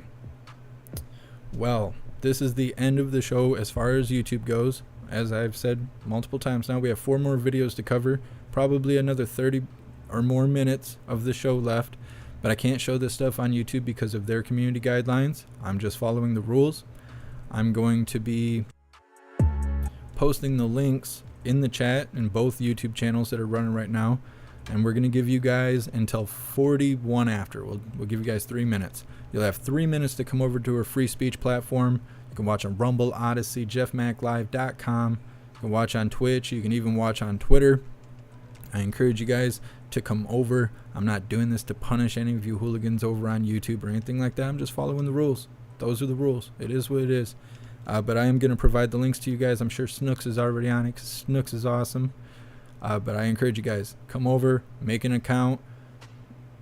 Well, this is the end of the show as far as YouTube goes. As I've said multiple times now, we have 4 more videos to cover. Probably another 30 or more minutes of the show left. But I can't show this stuff on YouTube because of their community guidelines. I'm just following the rules. I'm going to be posting the links in the chat in both YouTube channels that are running right now, and we're going to give you guys until 41 after. We'll give you guys 3 minutes. You'll have 3 minutes to come over to our free speech platform. You can watch on Rumble, Odyssey, jeffmaclive.com. You can watch on Twitch. You can even watch on Twitter. I encourage you guys to come over. I'm not doing this to punish any of you hooligans over on YouTube or anything like that. I'm just following the rules. Those are the rules. It is what it is. But I am going to provide the links to you guys. I'm sure Snooks is already on it, 'cause Snooks is awesome. But I encourage you guys, come over, make an account,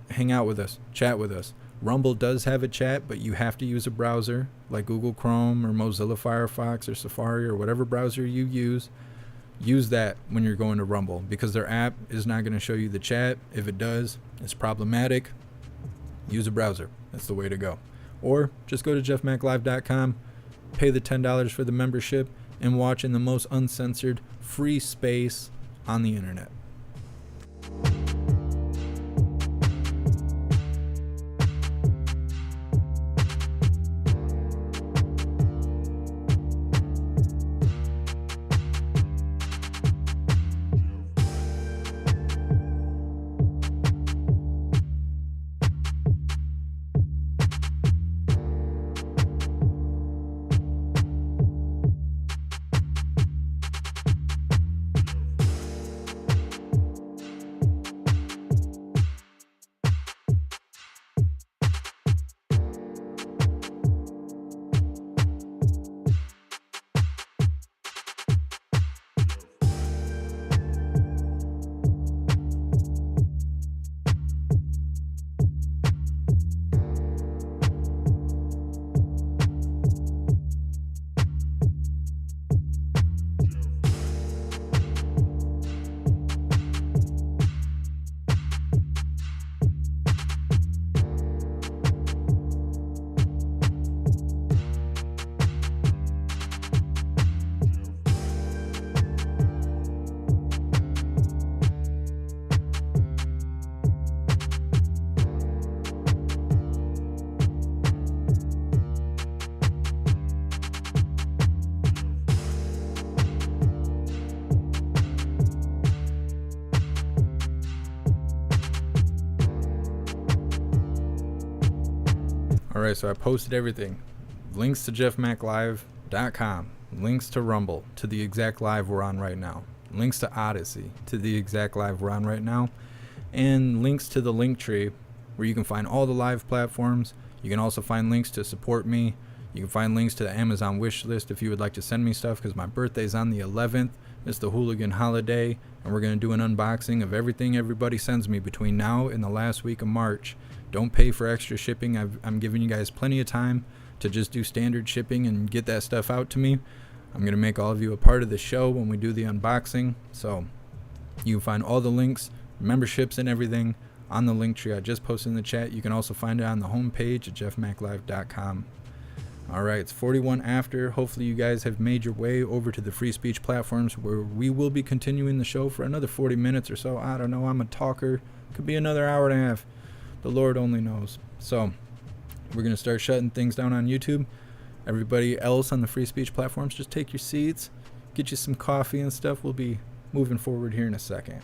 hang out with us, chat with us. Rumble does have a chat, but you have to use a browser like Google Chrome or Mozilla Firefox or Safari or whatever browser you use. Use that when you're going to Rumble, because their app is not going to show you the chat. If it does, it's problematic. Use a browser. That's the way to go. Or just go to jeffmaclive.com. Pay the $10 for the membership and watch in the most uncensored free space on the internet. All right, so I posted everything. Links to jeffmaclive.com, links to Rumble, to the exact live we're on right now, links to Odyssey, to the exact live we're on right now, and links to the link tree where you can find all the live platforms. You can also find links to support me. You can find links to the Amazon wish list if you would like to send me stuff, because my birthday's on the 11th. It's the Hooligan holiday, and we're going to do an unboxing of everything everybody sends me between now and the last week of March. Don't pay for extra shipping. I'm giving you guys plenty of time to just do standard shipping and get that stuff out to me. I'm going to make all of you a part of the show when we do the unboxing. So you can find all the links, memberships, and everything on the link tree I just posted in the chat. You can also find it on the homepage at jeffmaclive.com. All right, it's 41 after. Hopefully you guys have made your way over to the free speech platforms where we will be continuing the show for another 40 minutes or so. I don't know. I'm a talker. Could be another hour and a half. The Lord only knows. So we're going to start shutting things down on YouTube. Everybody else on the free speech platforms, just take your seats, get you some coffee and stuff. We'll be moving forward here in a second.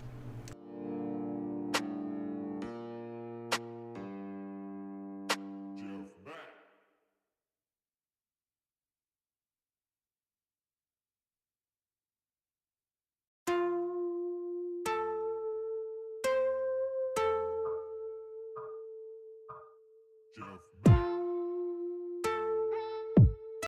JeffMAC.